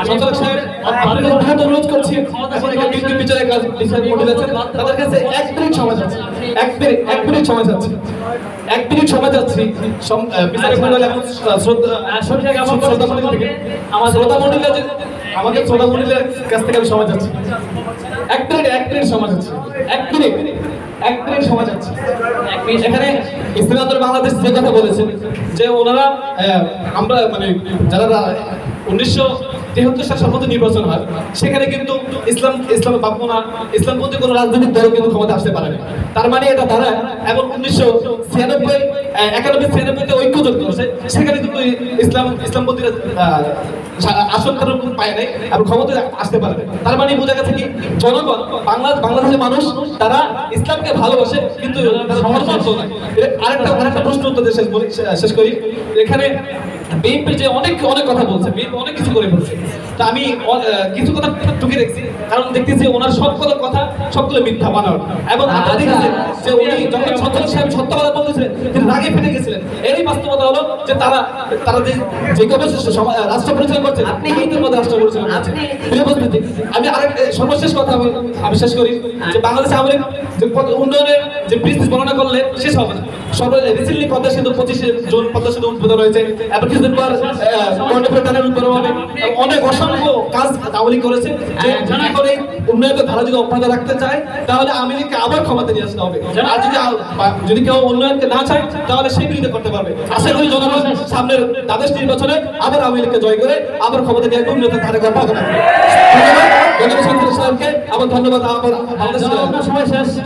সঞ্চালক সাহেব আপনাদের অনুরোধ করছি বিচারের কাজ মন্ডল আছেন তাদের কাছে 1 মিনিট সময় যাচ্ছে, 1 মিনিট সময় যাচ্ছে, 1 মিনিট সময় যাচ্ছি বিচারের মন্ডল এবং শ্রদ্ধা মন্ডল থেকে আমাদের শ্রদ্ধা মন্ডলের কাছ থেকে আমি সময় যাচ্ছি 1 মিনিট সময় যাচ্ছে 1 মিনিট সময় যাচ্ছে। এখানে ইসলামী আন্দোলন বাংলাদেশ যে কথা বলেছেন যে ওনারা আমরা মানে যারা 1973 সাল সম্পর্কে নির্বাচন হয় সেখানে কিন্তু ইসলামের বাপমা ইসলামপন্থী কোনো রাজনৈতিক দল কিন্তু ক্ষমতা আসতে পারেনি। তার মানে এটা তারা এবং 1991-92 ঐক্য জোট করেছে সেখানে কিন্তু ইসলামপন্থীরা আসন তারা পায় নাই এবং ক্ষমতা আসতে পারে। তার মানে বোঝা গেছে কি জনগণ বাংলাদেশের মানুষ তারা ইসলামকে ভালোবাসে কিন্তু সমর্থন নাই। আরেকটা প্রশ্ন উত্তর দিয়ে শেষ করি। এখানে বিএনপি যে অনেক কথা বলছে, বিএনপি অনেক কিছু করে বলছে, তা আমি কিছু কথা টুকে দেখছি কারণ দেখতেছি ওনার সবগুলো মিথ্যা বানানো এবং আমরা দেখেছি যে উনি যখন সঞ্চালক সাহেব সত্য কথা বলতেছিলেন তিনি রাগে ফেটে গেছিলেন। এরই বাস্তবতা হলো যে তারা যে রাষ্ট্র পরিচালনা করছে আপনি হিন্দুর মধ্যে রাষ্ট্র পরিচালনা করছেন। আমি আরেক সর্বশেষ কথা আমি শেষ করি যে বাংলাদেশে আমাদের যে উন্নয়নের যে ব্রিজ বর্ণনা করলে শেষ হবে না। রিসেন্টলি পদ্মা সেতু 25 জুন পদ্মা সেতু উদ্বোধন হয়েছে এবং কিছুদিন পর উদ্বোধন হবে। অনেক অসংখ্য কাজ আওয়ামী লীগ করেছে যে জানা করে উন্নয়নের ধারা যদি অব্যাহত রাখতে চায় তাহলে আওয়ামী লীগকে আবার ক্ষমতা নিয়ে আসতে হবে। আর যদি কেউ উন্নয়নকে না চায় তাহলে সেই বিরোধিতা করতে পারবে। আশা করি জনগণ সামনের দ্বাদশ নির্বাচনে আবার আওয়ামী লীগকে জয় করে আবার ক্ষমতা নিয়ে উন্নয়নের ধারা অব্যাহত রাখবে। আবার ধন্যবাদ।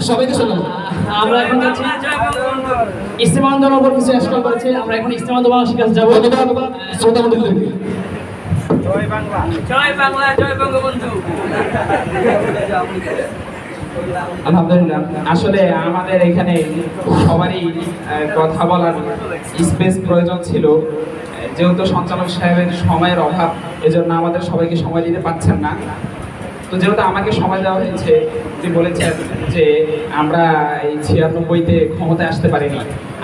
সবাইকে শুনলাম। আমরা এখন যাচ্ছি ইসলামী আন্দোলনের উপর কিছু এক্সপ্লেন করেছে। আমরা এখন ইসলামী আন্দোলনের কাছে যাবো। শ্রোতা মণ্ডলী জয় বাংলা, জয় বাংলা, জয় বঙ্গবন্ধু। আলহামদুলিল্লাহ, আসলে আমাদের এখানে সবারই কথা বলার স্পেস প্রয়োজন ছিল, যেহেতু সঞ্চালক সাহেবের সময়ের অভাব এজন্য আমাদের সবাইকে সময় দিতে পারছেন না। তো যেহেতু আমাকে সময় দেওয়া হয়েছে, তিনি বলেছেন যে আমরা এই 96-তে ক্ষমতায় আসতে পারিনি।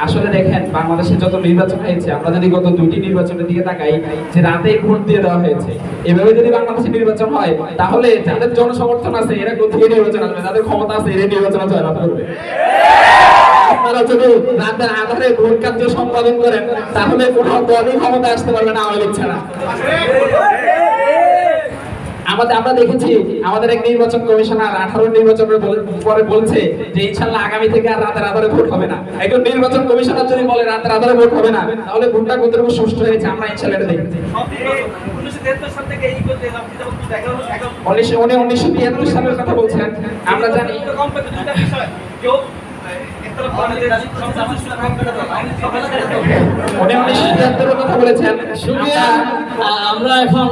আসলে দেখেন বাংলাদেশে যত নির্বাচন হয়েছে, আমরা যদি গত 2টি নির্বাচনের দিকে তাকাই যে রাতেই ভোট দিয়ে দেওয়া হয়েছে, এভাবে যদি বাংলাদেশে নির্বাচন হয় তাহলে যাদের জনসমর্থন আছে এরা কোথেকে নির্বাচন আসবে, যাদের ক্ষমতা আছে এরা নির্বাচন জয়লাভ করবে। আপনারা যদি রাতের আধারে ভোট কার্য সম্পাদন করেন তাহলে কোনো দলই ক্ষমতা আসতে পারবে না আওয়ামী লীগ ছাড়া। আমরা দেখেছি আমাদের এক নির্বাচন কমিশনার 18 নির্বাচনের পরে বলছে যে ইনশাআল্লাহ আগামী থেকে আর রাতের আধারে ভোট হবে না। একজন নির্বাচন কমিশনার যদি বলে রাতের আধারে ভোট হবে না তাহলে ভোটটা কতটুকু সুষ্ঠু হয়েছে আমরা ইনশাআল্লাহ এটা দেখেছি। 1973 সাল থেকে এই করতে আপনি যখন 1973 সালের কথা বলছেন, আমরা জানি কম্পিউটার দুটো বিষয় কেউ কথা বলেছেন। আমরা এখন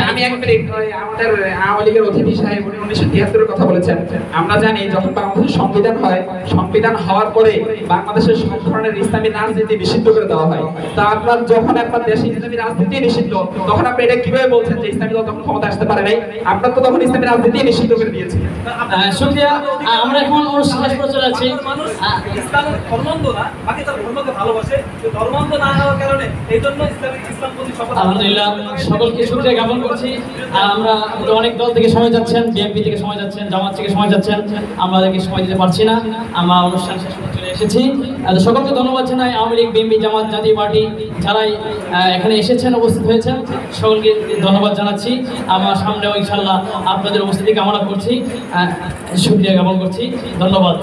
আমি এক মিনিট, আমাদের আওয়ামী লীগের অতিথি সাহেব 1973 কথা বলেছেন। আমরা জানি যখন বাংলাদেশের সংবিধান হয়, সংবিধান হওয়ার পরে বাংলাদেশের সব ধরনের ইসলামী রাজনীতি নিষিদ্ধ করে দেওয়া হয়। তা আপনার যখন আপনার দেশে ইসলামী রাজনীতি নিষিদ্ধ তখন আপনি এটা কিভাবে বলছেন যে ইসলামী দল তখন ক্ষমতা আসতে পারে নাই? আপনার তো তখন ইসলামী রাজনীতি নিষিদ্ধ করে দিয়েছে। শুকরিয়া। আমরা এখন অনুষ্ঠান শেষ করে চলে যাচ্ছি। ইসলামের ধর্মান্ধ না, বাকি তার ধর্মকে ভালোবাসে, ধর্মান্ধ না হওয়ার কারণে এই জন্য ইসলামপন্থী শপথ। আলহামদুলিল্লাহ, সকলকে শুকরিয়া জ্ঞাপন করছি। আমরা অনেক দল থেকে সময় যাচ্ছেন, বিএনপি থেকে সময় যাচ্ছেন, জামাত থেকে সময় যাচ্ছেন, আমাদেরকে সময় দিতে পারছি না। আমরা অনুষ্ঠান শেষ করে চলে এসেছি। সকলকে ধন্যবাদ জানাই। আওয়ামী লীগ, বিএনপি, জামাত, জাতীয় পার্টি যারাই এখানে এসেছেন, উপস্থিত হয়েছেন, সকলকে ধন্যবাদ জানাচ্ছি। আমার সামনেও ইনশাআল্লাহ আপনাদের উপস্থিতি কামনা করছি, শুকরিয়া জ্ঞাপন করছি। ধন্যবাদ।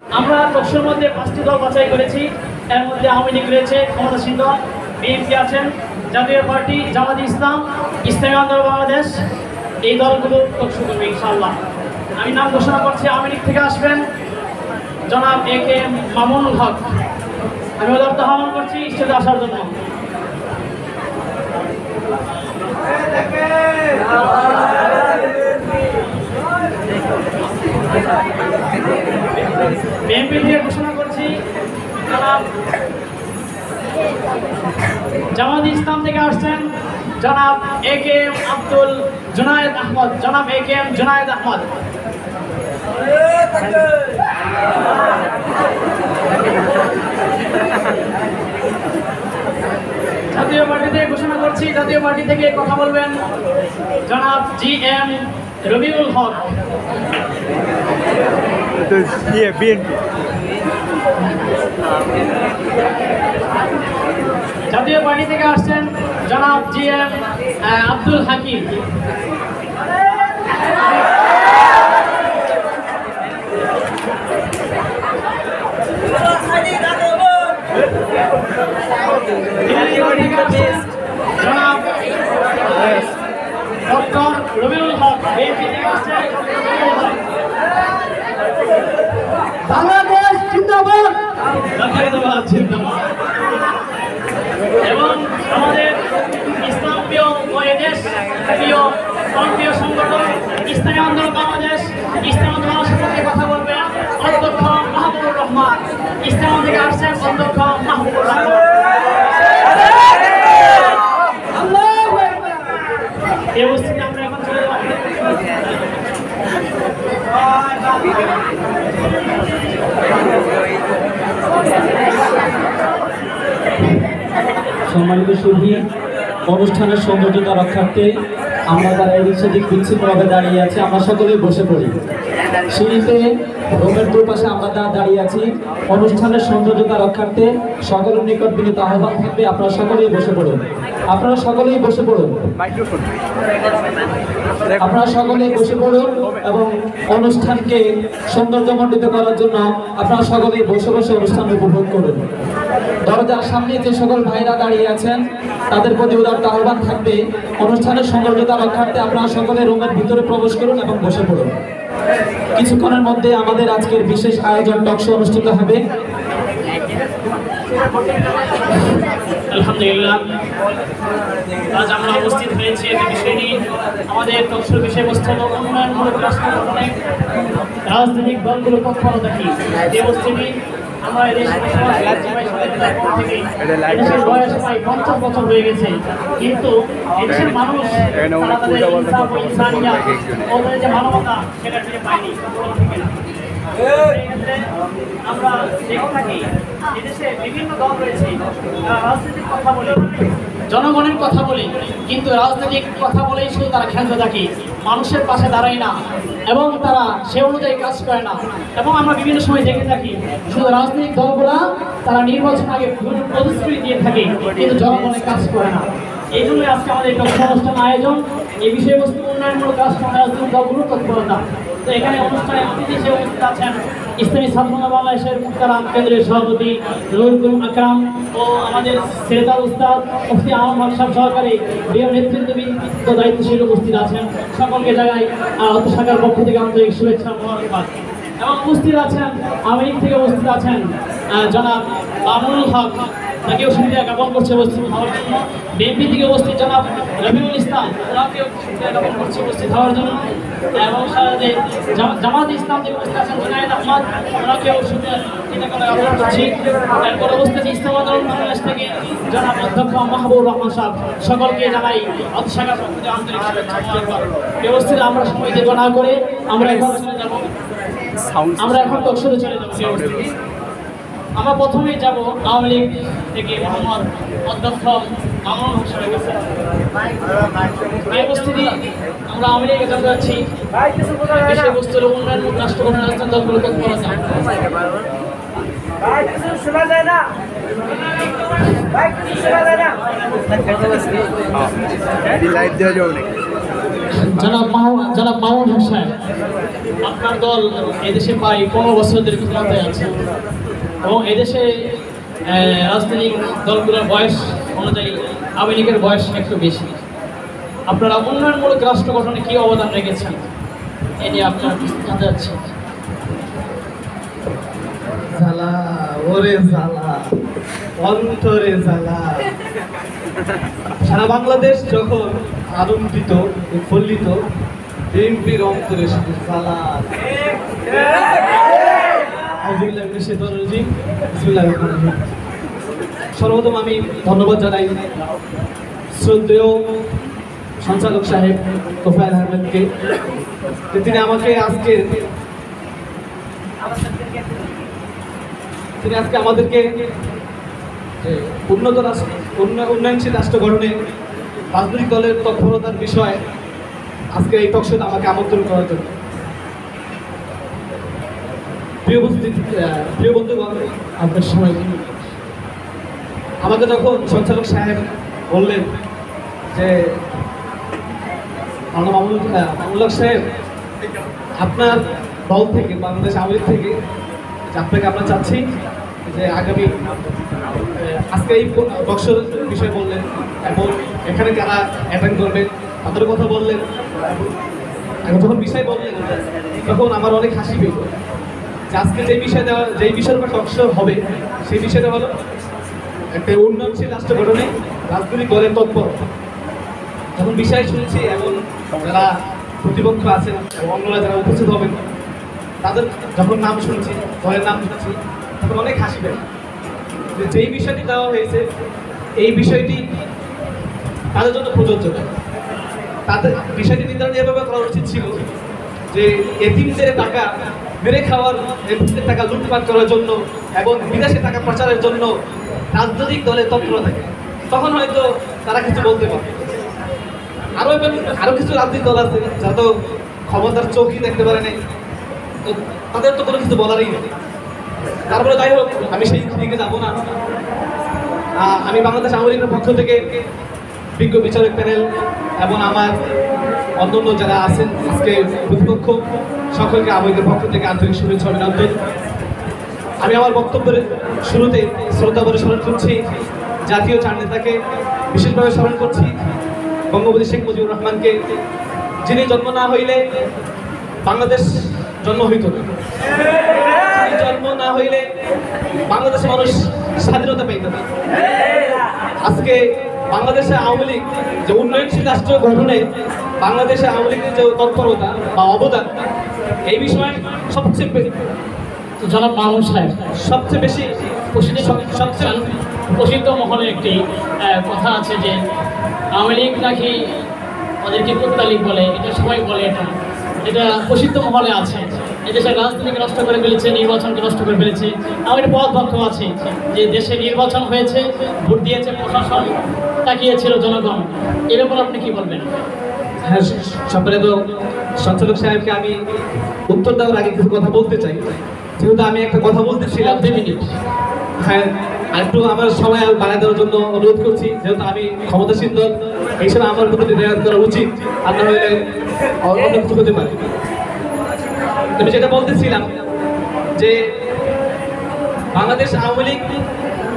আমরা টকশোর মধ্যে 5টি দল বাছাই করেছি। এর মধ্যে আওয়ামী লীগ রয়েছে, ক্ষমতাসীন দল, বিএনপি আছেন, জাতীয় পার্টি, জামাত ইসলাম, ইসলামী আন্দোলন বাংলাদেশ, এই দলগুলো টকশো করবে ইনশাআল্লাহ। আমি নাম ঘোষণা করছি। আওয়ামী লীগ থেকে আসবেন জনাব AK মামুনুল হক। আমি ওদের আহ্বান করছি স্টেজে আসার জন্য। বিএনপি থেকে ঘোষণা করছি থেকে আসছেন জনাব এ কে এম আব্দুল জুনায়েদ আহমদ, জনাব এ কে এম জুনায়েদ আহমদ। জাতীয় পার্টি থেকে ঘোষণা করছি, জাতীয় পার্টি থেকে কথা বলবেন জনাব জি এম রবিউল হক। জাতীয় পার্টি থেকে আসছেন জনাব জি এম আব্দুল হাকিম। জনাব ডক্টর রবিউল হক। বাংলাদেশ জিন্দাবাদ। জিন্দাবাদ জিন্দাবাদ। এবং আমাদের ইসলাম প্রিয় ও এদেশ প্রিয় প্রিয় সংগঠন ইসলামী আন্দোলন বাংলাদেশ ইসলাম আন্দোলন সম্পর্কে কথা বলবেন অধ্যক্ষ মাহবুবুর রহমান। ইসলাম থেকে আসছেন অধ্যক্ষ মাহবুবুর রহমান। এই অবস্থায় আমরা এখন চলে যাব সম্মানিত সুধী, অনুষ্ঠানের সৌন্দর্যতা রক্ষার্থে আমরা যারা এদিক সেদিক বিচ্ছিন্নভাবে দাঁড়িয়ে আছি আমরা সকলেই বসে পড়ি। সিঁড়িতে রোমের দুপাশে আমরা দাঁড়িয়ে আছি। অনুষ্ঠানের সৌন্দর্যতা রক্ষার্থে সকলের নিকট বিনীত আহ্বান থাকবে আপনারা সকলেই বসে পড়ুন। আপনারা সকলেই বসে পড়ুন। আপনারা সকলেই বসে পড়ুন এবং অনুষ্ঠানকে সৌন্দর্যমণ্ডিত করার জন্য আপনারা সকলেই বসে বসে অনুষ্ঠান উপভোগ করুন। দরজার সামনে যে সকল ভাইরা দাঁড়িয়ে আছেন তাদের প্রতি উদারতা আহ্বান থাকবে অনুষ্ঠানের সৌন্দর্যতা রক্ষার্থে আপনারা সকলে রুমের ভিতরে প্রবেশ করুন এবং বসে পড়ুন। কিছুক্ষণের মধ্যে আমাদের আজকের বিশেষ আয়োজন টকশো অনুষ্ঠিত হবে। আলহামদুলিল্লাহ, আজ আমরা উপস্থিত হয়েছি একটি বিষয় নিয়ে। আমাদের টকশোর বিষয়বস্তু হল উন্নয়নমূলক রাষ্ট্র গঠনে রাজনৈতিক দলগুলো তৎপরতা কি। এই বস্তুটি আমরা এদেশের বয়স প্রায় 50 বছর হয়ে গেছে, কিন্তু এদেশের মানুষ তারা তাদের ইনসাফ ও ইনসানিয়াত ও তাদের যে মানবতা সেটা ফিরে পায়নি। আমরা দেখে থাকি এদেশে বিভিন্ন দল রয়েছে, রাজনৈতিক কথা বলে, জনগণের কথা বলে, কিন্তু রাজনৈতিক কথা বলেই শুধু তারা খেলতে থাকে, মানুষের পাশে দাঁড়ায় না এবং তারা সে অনুযায়ী কাজ করে না। এবং আমরা বিভিন্ন সময় দেখে থাকি শুধু রাজনৈতিক দলগুলা তারা নির্বাচন আগে প্রতিশ্রুতি দিয়ে থাকে, কিন্তু জনগণের কাজ করে না। এই জন্যই আজকে আমাদের একটা অনুষ্ঠান আয়োজন। এই বিষয়বস্তু উন্নয়নমূলক রাষ্ট্র রাজনৈতিক দলগুলোর তৎপরতা। তো এখানে অনুষ্ঠানে অতিথি হিসেবে উপস্থিত আছেন ইসলামী ছাত্রদল বাংলাদেশের মুক্তারাম কেন্দ্রের সভাপতি রুহুল আকরাম ও আমাদের সেরেদার উস্তাদ মুফতি আহমদ সাহেব সহকারী প্রিয় নেতৃত্ববৃন্দ দায়িত্বশীল উপস্থিত আছেন। সকলকে জায়গায় অত শাখার পক্ষ থেকে আন্তরিক শুভেচ্ছা মোবারকবাদ। এবং উপস্থিত আছেন আমেরিকা থেকে উপস্থিত আছেন জনাব মামুনুল হক, তাকেও সুবিধা জ্ঞাপন করছে উপস্থিত হওয়ার জন্য। বিএনপি থেকে উপস্থিত জনাব রবিউল ইসলাম, ওনাকেও সুবিধা জ্ঞাপন করছে উপস্থিত হওয়ার জন্য। এবং সাথে জামাত ইসলাম থেকে উপস্থিত আছেন জুনায়েদ আহমদ, ওনাকেও সুবিধা জ্ঞাপন করছি। এরপর উপস্থিত ইসলাম আন্দোলন বাংলাদেশ থেকে জনাব অধ্যক্ষ মাহবুবুর রহমান সাহেব, সকলকে জানাই অত শাখার পক্ষ থেকে আন্তরিক শুভেচ্ছা মোবারকবাদ। ব্যবস্থিত আমরা সময় দীর্ঘ না করে আমরা এখন চলে যাব, আমরা এখন টকশোতে চলে যাব। আমরা প্রথমেই যাব আওয়ামী লীগ থেকে মোহাম্মদ অধ্যক্ষ মামুনুল হক সাহেবের কাছে। এই উপস্থিতি আমরা আওয়ামী লীগে জানতে যাচ্ছি বিষয়বস্তুর উন্নয়নমূলক রাষ্ট্র গঠনের রাজনৈতিক দলগুলো তৎপরতা। শোনা যায় না, জনাব মামুন হক সাহেব, আপনার দল এদেশে প্রায় 15 বছর ধরে ক্ষমতায় আছে এবং এদেশে রাজনৈতিক দলগুলোর বয়স অনুযায়ী আওয়ামী লীগের বয়স একটু বেশি। আপনারা উন্নয়নমূলক রাষ্ট্র গঠনে কী অবদান রেখেছেন এ নিয়ে আপনার জানতে চাচ্ছি। জ্বালা ওরে জ্বালা, অন্তরে জ্বালা। সারা বাংলাদেশ যখন আনন্দিত উৎফুল্লিত, বিএনপির অন্তরে শুধু জ্বালা। সর্বপ্রথম আমি ধন্যবাদ জানাই শ্রদ্ধেয় সঞ্চালক সাহেব তোফায়েল আহমেদকে, যে তিনি আজকে আমাদেরকে উন্নয়নশীল রাষ্ট্র গঠনে রাজনৈতিক দলের তৎপরতার বিষয়ে আজকে এই টকশোতে আমাকে আমন্ত্রণ করার জন্য। প্রিয় বন্ধুগণ, আপনার সময় আমাকে যখন সঞ্চালক সাহেব বললেন যে মামুনুল হক সাহেব, আপনার দল থেকে, বাংলাদেশ আওয়ামী লীগ থেকে আপনাকে আমরা চাচ্ছি যে আগামী আজকে এই বক্সের বিষয় বললেন এবং এখানে যারা অ্যাটেন্ড করবেন তাদের কথা বললেন। যখন বিষয় বললেন তখন আমার অনেক হাসি পেল যে আজকে যেই বিষয়ের উপর টকশো হবে সেই বিষয়টা হলো একটা উন্নয়নশীল রাষ্ট্র গঠনে রাজনৈতিক দলের তৎপর। যখন বিষয় শুনছি এবং যারা প্রতিপক্ষ আছেন এবং অন্যরা যারা উপস্থিত হবেন তাদের যখন নাম শুনছি, দলের নাম শুনছি, তখন অনেক হাসি পেল যে যেই বিষয়টি দেওয়া হয়েছে এই বিষয়টি তাদের জন্য প্রযোজ্য। তাদের বিষয়টি নির্ধারণ এভাবে করা উচিত ছিল যে এতিমদের টাকা মেরে খাওয়ার, এতিমদের টাকা লুটপাট করার জন্য এবং বিদেশে টাকা প্রচারের জন্য রাজনৈতিক দলের তৎপরতা থাকে, তখন হয়তো তারা কিছু বলতে পারে। আরো কিছু রাজনৈতিক দল আছে যারা তো ক্ষমতার চোখই দেখতে পারে নাই, তো তাদের তো কোনো কিছু বলারই নেই। তারপরে যাই হোক, আমি সেই দিকে যাবো না। আমি বাংলাদেশ আওয়ামী লীগের পক্ষ থেকে বিজ্ঞ বিচারক প্যানেল এবং আমার অন্যান্য যারা আছেন আজকে প্রতিপক্ষ সকলকে আওয়ামী লীগের পক্ষ থেকে আন্তরিক শুভেচ্ছা অভিনন্দন। আমি আমার বক্তব্যের শুরুতে শ্রদ্ধা করে স্মরণ করছি জাতীয় চার নেতাকে, বিশেষভাবে স্মরণ করছি বঙ্গবন্ধু শেখ মুজিবুর রহমানকে, যিনি জন্ম না হইলে বাংলাদেশ জন্ম হইত না, যিনি জন্ম না হইলে বাংলাদেশের মানুষ স্বাধীনতা পাইত না। আজকে বাংলাদেশের আওয়ামী লীগ যে উন্নয়নশীল রাষ্ট্র গঠনে বাংলাদেশের আওয়ামী লীগের যে তৎপরতা বা অবদান, এই বিষয়ে জনাব মামুন সাহেব সবচেয়ে বেশি প্রসিদ্ধ মহলে একটি কথা আছে যে আওয়ামী লীগ নাকি ওদেরকে কুত্তা লীগ বলে, এটা সবাই বলে, এটা প্রসিদ্ধ মহলে আছে। এদেশের রাজনীতিকে নষ্ট করে ফেলেছে, নির্বাচনকে নষ্ট করে ফেলেছে। আমার পথ পক্ষ আছে যে দেশে নির্বাচন হয়েছে, ভোট দিয়েছে প্রশাসন, তাকিয়েছিল জনগণ, এর উপর আপনি কি বলবেন? হ্যাঁ, সম্মানিত সঞ্চালক সাহেবকে আমি উত্তর দেওয়ার আগে কিছু কথা বলতে চাই, যেহেতু আমি একটা কথা বলতেছিলাম। 2 মিনিট। হ্যাঁ, আরেকটু আমার সময় বাড়ায় দেওয়ার জন্য অনুরোধ করছি, যেহেতু আমি ক্ষমতাসীন দল হিসেবে আমার প্রতি রেয়াজ করা উচিত, আর না হলে অন্য কিছু হতে পারে। আমি যেটা বলতেছিলাম যে বাংলাদেশ আওয়ামী লীগ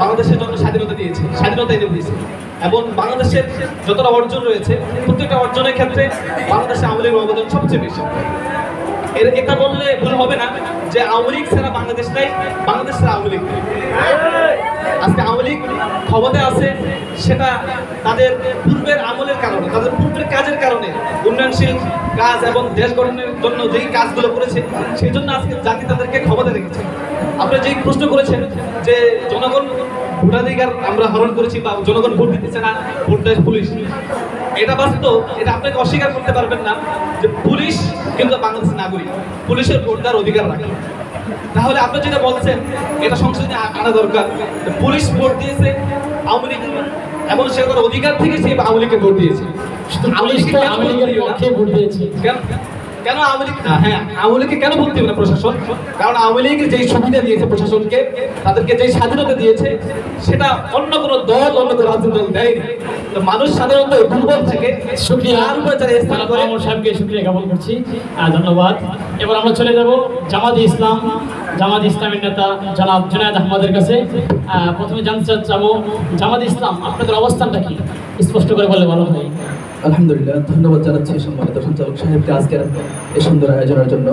বাংলাদেশের জন্য স্বাধীনতা দিয়েছে, স্বাধীনতা এনে দিয়েছে এবং বাংলাদেশের যতটা অর্জন রয়েছে প্রত্যেকটা অর্জনের ক্ষেত্রে বাংলাদেশের আওয়ামী লীগের অবদান সবচেয়ে বেশি। এটা বললে ভুল হবে না যে আওয়ামী লীগ ছাড়া বাংলাদেশ নাই, বাংলাদেশ ছাড়া আওয়ামী লীগ নেই। আজকে আওয়ামী লীগ ক্ষমতায় আছে, সেটা তাদের পূর্বের আমলের কারণে, তাদের পূর্বের কাজের কারণে, উন্নয়নশীল কাজ এবং দেশ গঠনের জন্য যেই কাজগুলো করেছে সেই জন্য আজকে জাতি তাদেরকে ক্ষমতায় রেখেছে। আপনি যেই প্রশ্ন করেছেন যে জনগণ ভোটাধিকার আমরা হরণ করেছি বা জনগণ ভোট দিতেছে না, ভোট দেয় পুলিশ, এটা বাস্তব, এটা আপনাকে অস্বীকার করতে পারবেন না যে পুলিশ কিন্তু বাংলাদেশের নাগরিক, পুলিশের ভোট দেওয়ার অধিকার রাখে। তাহলে আপনি যেটা বলছেন এটা সংসদে আনা দরকার। পুলিশ ভোট দিয়েছে আওয়ামী লীগ এবং সে তার অধিকার থেকে সে আওয়ামী লীগকে ভোট দিয়েছে। আওয়ামী লীগের পক্ষে ভোট দিয়েছে কেন আওয়ামী লীগ? হ্যাঁ, আওয়ামী লীগকে কেন ভোট দিবে না প্রশাসন? কারণ আওয়ামী লীগের যেই সুবিধা দিয়েছে প্রশাসনকে, তাদেরকে যেই স্বাধীনতা দিয়েছে, সেটা অন্য কোনো দল, অন্য কোনো রাজনৈতিক দল দেয়নি। তো মানুষ সাধারণত দুর্বল থাকে, শুকরিয়া তার উপরে যারা স্থান করে। মামুন সাহেবকে শুকরিয়া জ্ঞাপন করছি, ধন্যবাদ। এবার আমরা চলে যাব জামাত ইসলামের নেতা জনাব জুনায়েদ আহমদের কাছে। প্রথমে জানতে চাবো, জামাত ইসলাম আপনাদের অবস্থানটা কি স্পষ্ট করে বলে ভালো হয়। আলহামদুলিল্লাহ, ধন্যবাদ জানাচ্ছি সম্মানিত সঞ্চালক সাহেবকে আজকের এই সুন্দর আয়োজনের জন্য।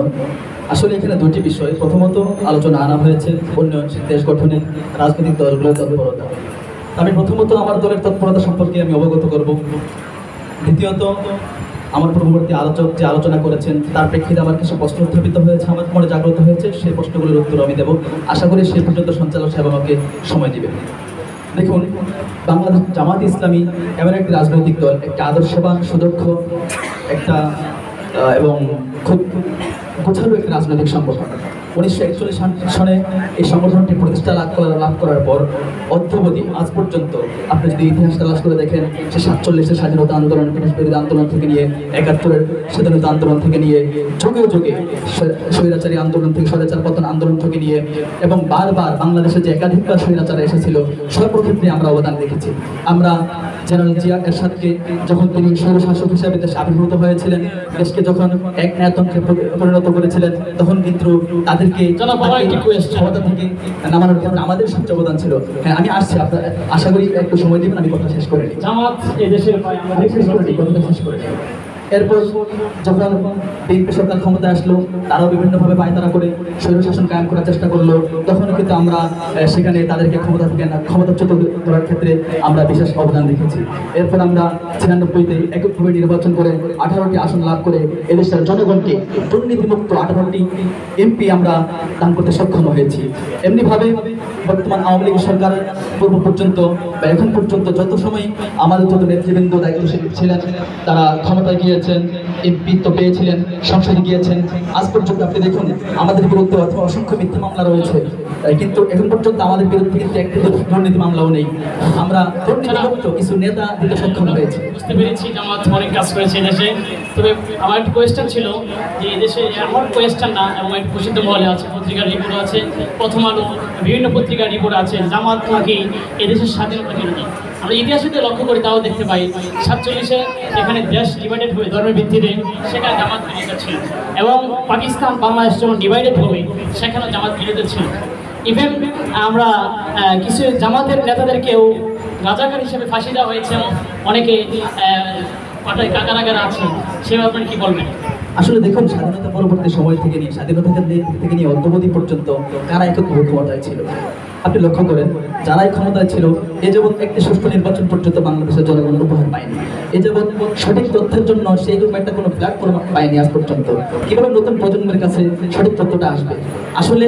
আসলে এখানে দুটি বিষয়, প্রথমত আলোচনা আনা হয়েছে উন্নয়নশীল দেশ গঠনে রাজনৈতিক দলগুলোর তৎপরতা। আমি প্রথমত আমার দলের তৎপরতা সম্পর্কে আমি অবগত করব। দ্বিতীয়ত আমার পূর্ববর্তী আলোচক যে আলোচনা করেছেন তার প্রেক্ষিতে আমার কিছু প্রশ্ন উত্থাপিত হয়েছে, আমার মনে জাগ্রত হয়েছে, সেই প্রশ্নগুলোর উত্তর আমি দেব। আশা করি সেই পর্যন্ত সঞ্চালক সাহেব আমাকে সময় দিবেন। দেখুন, বাংলাদেশ জামাত ইসলামী এমন একটি রাজনৈতিক দল, একটা আদর্শবান, সুদক্ষ, একটা এবং খুব গোছালো একটি রাজনৈতিক সংগঠন। 1941 সনে এই সংগঠনটি প্রতিষ্ঠা লাভ করার পর অদ্যাবধি আজ পর্যন্ত আপনি যদি ইতিহাস তালাশ করে দেখেন, সে 47-এর স্বাধীনতা আন্দোলন, ব্রিটিশ বিরোধী আন্দোলন থেকে নিয়ে 71-এর স্বাধীনতা আন্দোলন থেকে নিয়ে যুগে যুগে স্বৈরাচারী আন্দোলন থেকে, স্বৈরাচার পতন আন্দোলন থেকে নিয়ে, এবং বারবার বাংলাদেশে যে একাধিকবার স্বৈরাচার এসেছিল সর্বক্ষেত্রে আমরা অবদান রেখেছি। আমরা জেনারেল জিয়া এরশাদকে যখন তিনি স্বৈরশাসক হিসেবে দেশে আবির্ভূত হয়েছিলেন, দেশকে যখন এক নায়তন্ত্রে পরিণত করেছিলেন, তখন কিন্তু তাদেরকে ক্ষমতা থেকে নামানোর ক্ষেত্রে আমাদের সবচেয়ে অবদান ছিল। হ্যাঁ, আমি আসছি, আপনার আশা করি একটু সময় দিবেন, আমি কথা শেষ করে নিই। জামাত এই দেশের কথাটা শেষ করে নিই। এরপর যখন বিএনপি সরকার ক্ষমতায় আসলো, তারাও বিভিন্নভাবে পায়তারা করে স্বৈরশাসন কায়েম করার চেষ্টা করলো, তখন কিন্তু আমরা সেখানে তাদেরকে ক্ষমতাচ্যুত করার ক্ষেত্রে আমরা বিশেষ অবদান রেখেছি। এরপর আমরা 96-তে এককভাবে নির্বাচন করে 18টি আসন লাভ করে এদেশের জনগণকে দুর্নীতিমুক্ত 18টি এমপি আমরা দান করতে সক্ষম হয়েছি। এমনিভাবে বর্তমান আওয়ামী লীগ সরকার পূর্ব পর্যন্ত বা এখন পর্যন্ত যত সময় আমাদের যত নেতৃবৃন্দ দায়িত্বশীল ছিলেন, তারা ক্ষমতায় গিয়েছেন, এমপি তো পেয়েছিলেন, সংসদে গিয়েছেন। আজ পর্যন্ত আপনি দেখুন, আমাদের বিরুদ্ধে অসংখ্য মিথ্যা মামলা রয়েছে, কিন্তু এখন পর্যন্ত আমাদের বিরুদ্ধে কিন্তু একটি দুর্নীতি মামলাও নেই। আমরা দুর্নীতিমুক্ত কিছু নেতা দিতে সক্ষম হয়েছি। বুঝতে পেরেছি জামাত অনেক কাজ করেছে দেশে। তবে আমার একটা কোয়েশ্চেন ছিল যে দেশে, আমার কোয়েশ্চেন না, এবং একটা প্রসিদ্ধ মহলে আছে, পত্রিকার রিপোর্ট আছে, প্রথম আলো, বিভিন্ন পত্রিকার রিপোর্ট আছে, জামাত নাকি এদেশের স্বাধীনতা বিরোধী। আমরা ইতিহাসে লক্ষ্য করি, তাও দেখতে পাই 47-এ এখানে দেশ ডিভাইডেড হয়ে ধর্মের ভিত্তিতে, সেখানে জামাত বিরোধী ছিল, এবং পাকিস্তান বাংলাদেশ যখন ডিভাইডেড হবে সেখানে জামাত বিরোধী ছিল। ইভেন আমরা কিছু জামাতের নেতাদেরকেও রাজাকার হিসেবে ফাঁসি দেওয়া হয়েছে, অনেকে পাটায় কাকারাগারা আছে, সে ব্যাপারে কি বলবেন? আসলে দেখুন, স্বাধীনতা পরবর্তী সময় থেকে নিয়ে, স্বাধীনতা থেকে নিয়ে অদ্যাবধি পর্যন্ত কারা এককভাবে ক্ষমতায় ছিল আপনি লক্ষ্য করেন। যারাই ক্ষমতায় ছিল, এ যাবৎ একটি সুষ্ঠু নির্বাচন পর্যন্ত বাংলাদেশের জনগণ উপহার পায়নি। এ যাবৎ সঠিক তথ্যের জন্য সেই রকম একটা কোনো প্ল্যাটফর্ম পায়নি আজ পর্যন্ত। কিভাবে নতুন প্রজন্মের কাছে সঠিক তথ্যটা আসবে? আসলে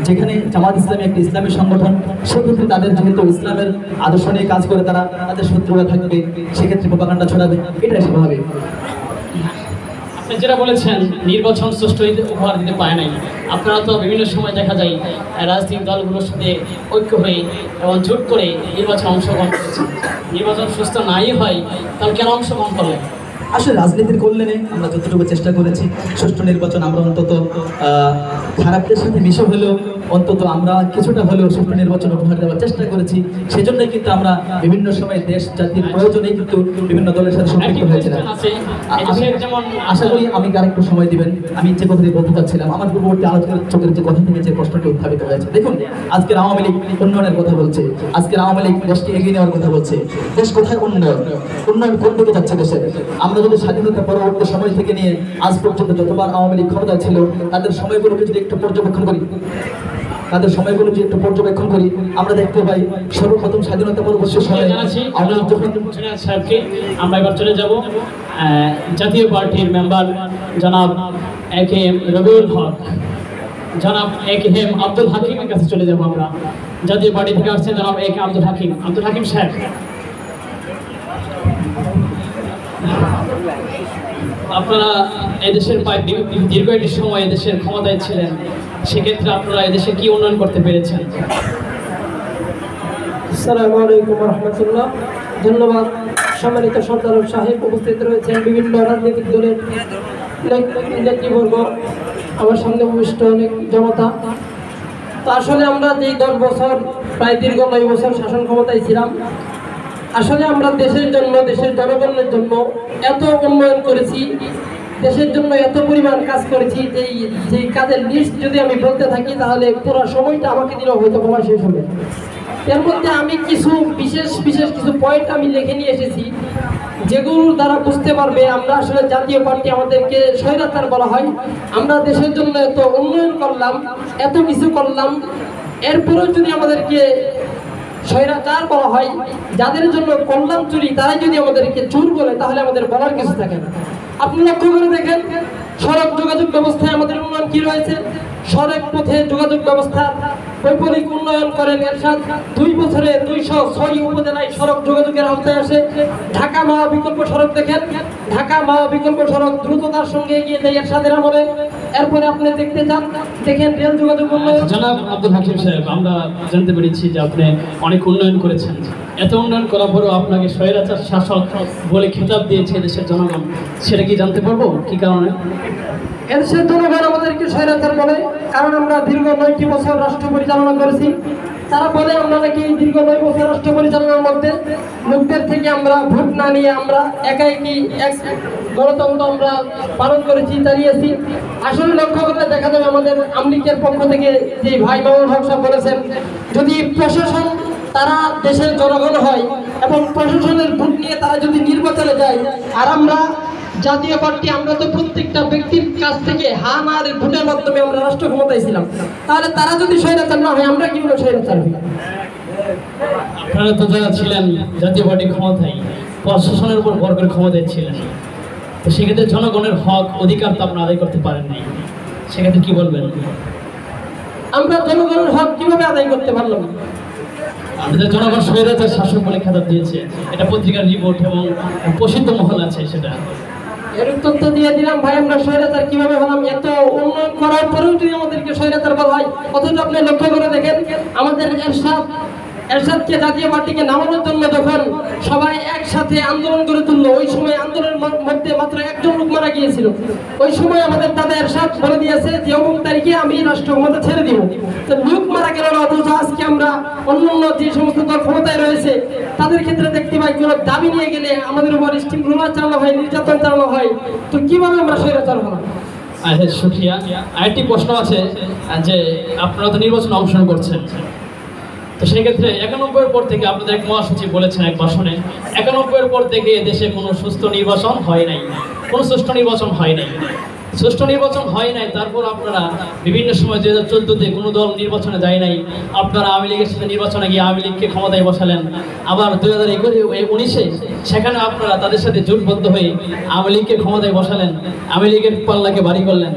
যেখানে জামাত ইসলামী একটি ইসলামী সংগঠন, সেক্ষেত্রে তাদের যেহেতু ইসলামের আদর্শ নিয়ে কাজ করে, তাদের শত্রুরা থাকবে, সেক্ষেত্রে প্রোপাগান্ডা ছড়াবে, এটাই স্বাভাবিক। যেটা বলেছেন, নির্বাচন সুষ্ঠু উপহার দিতে পারে নাই। আপনারা তো বিভিন্ন সময় দেখা যায় রাজনৈতিক দলগুলোর সাথে ঐক্য হয়ে এবং জোট করে নির্বাচনে অংশগ্রহণ করেছেন। নির্বাচন সুস্থ নাই হয়, তাহলে কেন অংশগ্রহণ করলেন? আসলে রাজনীতির কল্যাণে আমরা যতটুকু চেষ্টা করেছি, সুষ্ঠু নির্বাচন আমরা অন্তত খারাপদের সাথে মিশে হলেও অন্তত আমরা কিছুটা হলেও সুষ্ঠু নির্বাচন উপহার দেওয়ার চেষ্টা করেছি। সেজন্যই কিন্তু আমরা বিভিন্ন সময় দেশ জাতির প্রয়োজনেই কিন্তু বিভিন্ন দলের সাথে সম্পৃক্ত হয়েছিলাম। আশা করি আমি আরেকটু সময় দিবেন। আমি যে কথাটি বলতে চাচ্ছিলাম, আমার পূর্ববর্তী আলোচকের যে কথা থেকে যে প্রশ্নটি উত্থাপিত হয়েছে, দেখুন, আজকের আওয়ামী লীগ উন্নয়নের কথা বলছে, আজকের আওয়ামী লীগ দেশকে এগিয়ে নেওয়ার কথা বলছে। দেশ কোথায় উন্নয়ন কোন দিকে যাচ্ছে দেশের? আমরা যদি স্বাধীনতা পরবর্তী সময় থেকে নিয়ে আজ পর্যন্ত যতবার আওয়ামী লীগ ক্ষমতা ছিল, তাদের সময়গুলোকে যদি একটু পর্যবেক্ষণ করি, আমরা দেখতে পাই সর্বপ্রথম স্বাধীনতা পরবর্তী সময়ে আমরা এবার চলে যাব জাতীয় পার্টির মেম্বার জনাব এ.কে.এম. রবিউল হক, জনাব এ.কে.এম. আব্দুল হাকিমের কাছে চলে যাব। আমরা জাতীয় পার্টি থেকে আসছেন জনাব এ.কে. আব্দুল হাকিম সাহেব। আপনারা এদেশের প্রায় দীর্ঘ একটি সময় এদেশের ক্ষমতায় ছিলেন, সেক্ষেত্রে আপনারা এদেশে কি উন্নয়ন করতে পেরেছেন? আসসালামু আলাইকুম রহমতুল্লাহ। ধন্যবাদ। সম্মানিত সরদার সাহেব, উপস্থিত রয়েছেন বিভিন্ন রাজনৈতিক দলের নেতৃবর্গ, আমার সামনে উপবিষ্ট অনেক জনতা। তো আসলে আমরা যেই 10 বছর, প্রায় দীর্ঘ 9 বছর শাসন ক্ষমতায় ছিলাম, আসলে আমরা দেশের জন্য, দেশের জনগণের জন্য এত উন্নয়ন করেছি, দেশের জন্য এত পরিমাণ কাজ করেছি, যেই কাজের লিস্ট যদি আমি বলতে থাকি তাহলে পুরো সময়টা আমাকে দিলেও হয়তো বলা শেষ হবে। এর মধ্যে আমি কিছু বিশেষ কিছু পয়েন্ট আমি লিখে নিয়ে এসেছি, যেগুলোর দ্বারা বুঝতে পারবে আমরা আসলে জাতীয় পার্টি আমাদেরকে স্বৈরাচার বলা হয়। আমরা দেশের জন্য এত উন্নয়ন করলাম, এত কিছু করলাম, এরপরেও যদি আমাদেরকে স্বৈরাচার বলা হয়, যাদের জন্য কল্যাণ চুরি তারাই যদি আমাদেরকে চোর বলে, তাহলে আমাদের বলার কিছু থাকে না। আপনি লক্ষ্য করে দেখেন, সড়ক যোগাযোগ ব্যবস্থায় আমাদের উন্নয়ন কি রয়েছে? সড়ক পথে যোগাযোগ ব্যবস্থা বৈপ্লবিক উন্নয়ন করেন এরশাদ। 2 বছরে 206 উপজেলায় সড়ক যোগাযোগের আওতায় আসে। ঢাকা মাওয়া বিকল্প সড়ক দেখেন, ঢাকা মাওয়া বিকল্প সড়ক দ্রুততার সঙ্গে এগিয়ে যায় এরশাদের আমলে। এরপরে আপনি দেখতে চান, দেখেন রেল যোগাযোগ উন্নয়ন। জনাব আব্দুল হাকিম সাহেব, আমরা জানতে পেরেছি যে আপনি অনেক উন্নয়ন করেছেন। এত উন্নয়ন করার পরেও আপনাকে স্বৈরাচার শাসক বলে খেতাব দিয়েছে দেশের জনগণ, সেটা কি জানতে পারবো কি কারণে? এদেশের জনগণ আমাদেরকে স্বৈরাচার বলে কারণ আমরা দীর্ঘ 9টি বছর রাষ্ট্র পরিচালনা করেছি। তারা বলে আমরা নাকি দীর্ঘ 9 বছর রাষ্ট্র পরিচালনার মধ্যে লোকদের থেকে আমরা ভোট না নিয়ে আমরা একাই এক গণতন্ত্র আমরা পালন করেছি, চালিয়েছি। আসলে লক্ষ্য করলে দেখা যাবে আমাদের আমলিকের পক্ষ থেকে যে ভাই মামুন হক সাহেব বলেছেন, যদি প্রশাসন তারা দেশের জনগণ হয় এবং প্রশাসনের ভোট নিয়ে তারা যদি নির্বাচনে যায়, আর আমরা জাতীয় পার্টি আমরা তো প্রত্যেকটা ব্যক্তির কাছ থেকে হার ভোটের মাধ্যমে আমরা রাষ্ট্র ক্ষমতায় ছিলাম, তাহলে তারা যদি স্বৈরাচার না হয় আমরা কিভাবে স্বৈরাচার হই? আপনারা তো যারা ছিলেন জাতীয় পার্টি ক্ষমতায়, প্রশাসনের উপর ভর করে ক্ষমতায় ছিলেন, তো সেক্ষেত্রে জনগণের হক অধিকার তো আপনারা আদায় করতে পারেন নাই, সেক্ষেত্রে কি বলবেন? আমরা জনগণের হক কিভাবে আদায় করতে পারলাম? আমাদের জনগণ স্বৈরাচার শাসক বলে খেতাব দিয়েছে, এটা পত্রিকার রিপোর্ট এবং প্রসিদ্ধ মহল আছে সেটা। এর তথ্য দিয়ে দিলাম ভাই, আমরা স্বৈরাচার কিভাবে হলাম? এত উন্নয়ন করার পরেও যদি আমাদেরকে স্বৈরাচার বলা হয়, অথচ আপনি লক্ষ্য করে দেখেন আমাদের এরশাদকে জাতীয় পার্টিকে নামানোর জন্য যখন সবাই একসাথে আন্দোলন করে তুললো, ওই সময় আন্দোলনের মধ্যে মাত্র একজন লোক মারা গিয়েছিল। ওই সময় আমাদের দাদা এরশাদ বলে দিয়েছে যে অমুক তারিখে আমি রাষ্ট্র ক্ষমতা ছেড়ে দিব। তো লোক মারা গেল না, অথচ আজকে আমরা অন্যান্য যে সমস্ত দল ক্ষমতায় রয়েছে তাদের ক্ষেত্রে দেখতে পাই কোনো দাবি নিয়ে গেলে আমাদের উপর স্টিম রোলার চালানো হয়, নির্যাতন চালানো হয়। তো কিভাবে আমরা স্বৈরাচার হলাম? সুখিয়া, আরেকটি প্রশ্ন আছে যে আপনারা তো নির্বাচনে অংশগ্রহণ করছেন, তো সেক্ষেত্রে 91-এর পর থেকে আপনাদের এক মহাসচিব বলেছেন এক ভাষণে, 91-এর পর থেকে দেশে কোনো সুষ্ঠু নির্বাচন হয় নাই, কোনো সুষ্ঠু নির্বাচন হয় নাই, সুষ্ঠু নির্বাচন হয় নাই। তারপর আপনারা বিভিন্ন সময় 2014-তে কোনো দল নির্বাচনে যায় নাই, আপনারা আওয়ামী লীগের সাথে নির্বাচনে গিয়ে আওয়ামী লীগকে ক্ষমতায় বসালেন। আবার 2019-এ সেখানে আপনারা তাদের সাথে জোটবদ্ধ হয়ে আওয়ামী লীগকে ক্ষমতায় বসালেন, আওয়ামী লীগের পাল্লাকে বাড়ি করলেন।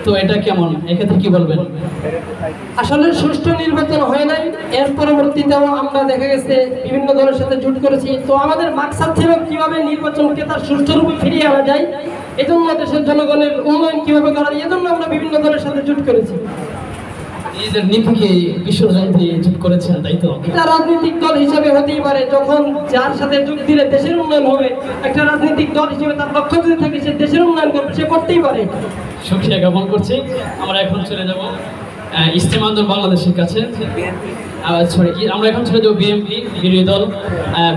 তো এটা কেমন? এক্ষেত্রে কি বলবেন? আসলে সুষ্ঠু নির্বাচন হয় নাই, এর পরবর্তীতেও আমরা দেখা গেছে বিভিন্ন দলের সাথে জোট করেছি। তো আমাদের মাকসাদ ছিল কিভাবে নির্বাচনকে তার সুষ্ঠু রূপে ফিরিয়ে আনা যায়, এজন্য দেশের জনগণের উন্নয়ন কিভাবে করা যায়, এজন্য আমরা বিভিন্ন দলের সাথে জোট করেছি। নিজেদের নীতিকে বিসর্জন দিয়ে জোট করেছেন, তাই তো? এটা রাজনৈতিক দল হিসেবে হতেই পারে, যখন যার সাথে যোগ দিলে দেশের উন্নয়ন হবে, একটা রাজনৈতিক দল হিসেবে তার লক্ষ্য যদি থাকে সে দেশের উন্নয়ন করবে, সে করতেই পারে। সুখিয়া জ্ঞাপন করছি। আমরা এখন চলে যাব ইস্তেমা আন্দোলন বাংলাদেশের কাছে, আমরা এখন চলে যাবো বিএনপি বিরোধী দল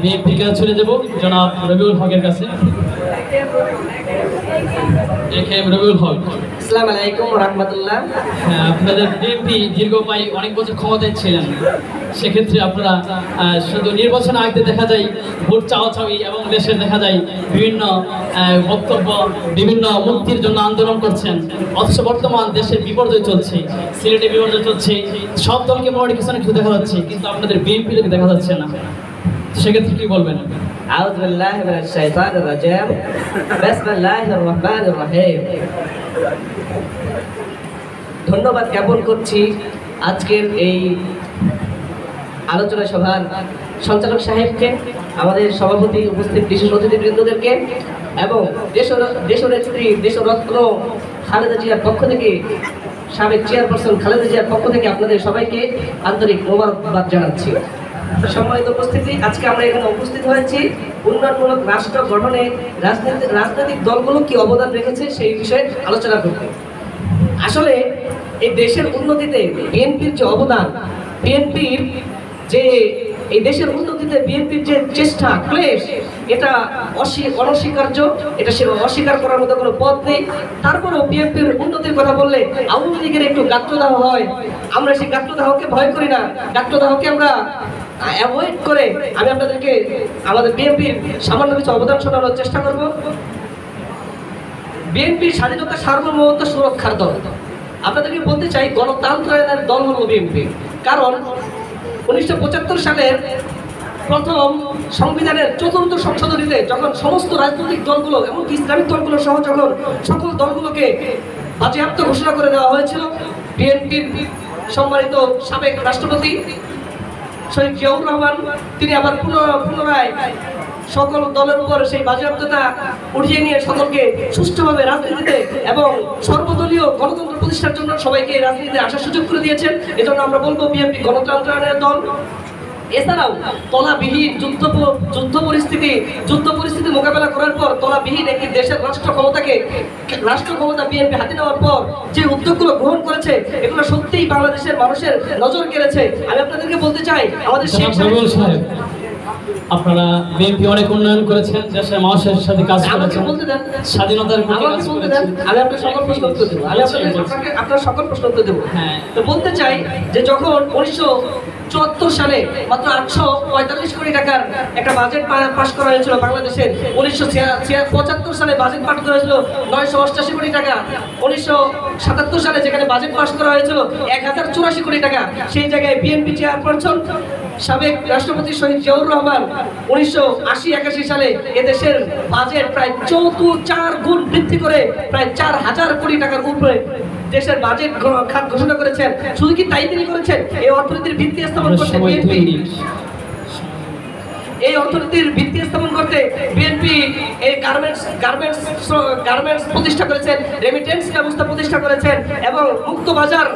বিএনপির কাছে চলে যাব জনাব রবিউল হকের কাছে। রবিউল হক, আসসালামু আলাইকুম ওয়া রাহমাতুল্লাহ। আপনাদের বিএনপি দীর্ঘপাই অনেক বছর ক্ষমতায় ছিলেন, সেক্ষেত্রে আপনারা শুধু নির্বাচন আগে দেখা যায় ভোট চাওয়াচাওয়ি এবং দেশের দেখা যায় বিভিন্ন বক্তব্য, বিভিন্ন মুক্তির জন্য আন্দোলন করছেন, অথচ বর্তমান দেশের বিপর্যয় চলছে, সিলেটে বিপর্যয় চলছে, সব দলকে মোটামুটি কিছু না কিছু দেখা যাচ্ছে, কিন্তু আপনাদের বিএনপিকে দেখা যাচ্ছে না, সেক্ষেত্রে কি বলবেন? আউযু বিল্লাহি মিনাশ শাইতানির রাজিম, বিসমিল্লাহির রহমানির রহিম। ধন্যবাদ জ্ঞাপন করছি আজকের এই আলোচনা সভার সঞ্চালক সাহেবকে, আমাদের সভাপতি, উপস্থিত বিশেষ অতিথিবৃন্দদেরকে এবং দেশনেত্রী দেশরত্ন খালেদা জিয়ার পক্ষ থেকে, সাবেক চেয়ারপারসন খালেদা জিয়ার পক্ষ থেকে আপনাদের সবাইকে আন্তরিক মোবারকবাদ জানাচ্ছি। সম্মানিত উপস্থিতি, আজকে আমরা এখানে উপস্থিত হয়েছি উন্নয়নমূলক রাষ্ট্র গঠনে রাজনৈতিক দলগুলো কি অবদান রেখেছে সেই বিষয়ে আলোচনা করতে। আসলে এই দেশের উন্নতিতে বিএনপির যে অবদান, বিএনপির যে এই দেশের উন্নতিতে বিএনপির যে চেষ্টা, ক্লেশ, এটা অনস্বীকার্য, এটা সে অস্বীকার করার মতো কোনো পথ নেই। তারপরেও বিএনপির উন্নতির কথা বললে আওয়ামী লীগের একটু গাত্রদাহ হয়, আমরা সেই গাত্রদাহকে ভয় করি না, গাত্রদাহকে আমরা অ্যাভয়েড করে আমি আপনাদেরকে আমাদের বিএনপির সামান্য কিছু অবদান শোনানোর চেষ্টা করব। বিএনপির স্বাধীনতা সার্বভৌমত্ব সুরক্ষার দল। আপনাদেরকে বলতে চাই গণতন্ত্রের দল হলো বিএনপি, কারণ 1975 সালের প্রথম সংবিধানের 4th সংশোধনীতে যখন সমস্ত রাজনৈতিক দলগুলো এমনকি ইসলামিক দলগুলো সহ যখন সকল দলগুলোকে বাজেয়াপ্ত ঘোষণা করে দেওয়া হয়েছিল, বিএনপির সম্মানিত সাবেক রাষ্ট্রপতি শহীদ জিয়াউর রহমান, তিনি আবার পুনরায় সকল দলের উপর সেই বাজেয়াপ্ততা উঠিয়ে নিয়ে সকলকে সুষ্ঠুভাবে রাজনীতিতে এবং সর্বদলীয় গণতন্ত্র প্রতিষ্ঠার জন্য সবাইকে রাজনীতিতে আসার সুযোগ করে দিয়েছেন। এজন্য আমরা বলবো বিএনপি গণতন্ত্রের দল। এছাড়াও তলাবিহীন যুদ্ধ পরিস্থিতি মোকাবেলা করার পর তলাবিহীন একটি দেশের রাষ্ট্র ক্ষমতা বিএনপি হাতে নেওয়ার পর যে উদ্যোগগুলো গ্রহণ করেছে এগুলো সত্যিই বাংলাদেশের মানুষের নজর কেড়েছে। আমি আপনাদেরকে বলতে চাই আমাদের শেখ সাহেব, আপনারা বিএনপি অনেক উন্নয়ন করেছেন, দেশের মানুষের সাথে কাজ করেছেন, স্বাধীনতার প্রতি কাজ করেছেন। আমি আপনার সকল প্রশ্ন উত্তর দেবো, আপনার সকল প্রশ্ন উত্তর দেবো। হ্যাঁ, তো বলতে চাই যে যখন 1974 সালে মাত্র 845 কোটি টাকার একটা বাজেট পাস করা হয়েছিল বাংলাদেশের, 1975 সালে বাজেট পাস করা হয়েছিল 988 কোটি টাকা, 1977 সালে যেখানে বাজেট পাস করা হয়েছিল 1084 কোটি টাকা, সেই জায়গায় বিএনপি চেয়ারপারসন সাবেক রাষ্ট্রপতি শহীদ জিয়াউর রহমান 1980-81 সালে এদেশের বাজেট প্রায় 4 গুণ বৃদ্ধি করে প্রায় 4000 কোটি টাকার উপরে দেশের বাজেট খাত ঘোষণা করেছেন। শুধু কি তাই তিনি করেছেন, এই অর্থনীতির ভিত্তি স্থাপন করতে বিএনপি এই গার্মেন্টস প্রতিষ্ঠা করেছেন, রেমিটেন্স ব্যবস্থা প্রতিষ্ঠা করেছেন এবং মুক্ত বাজার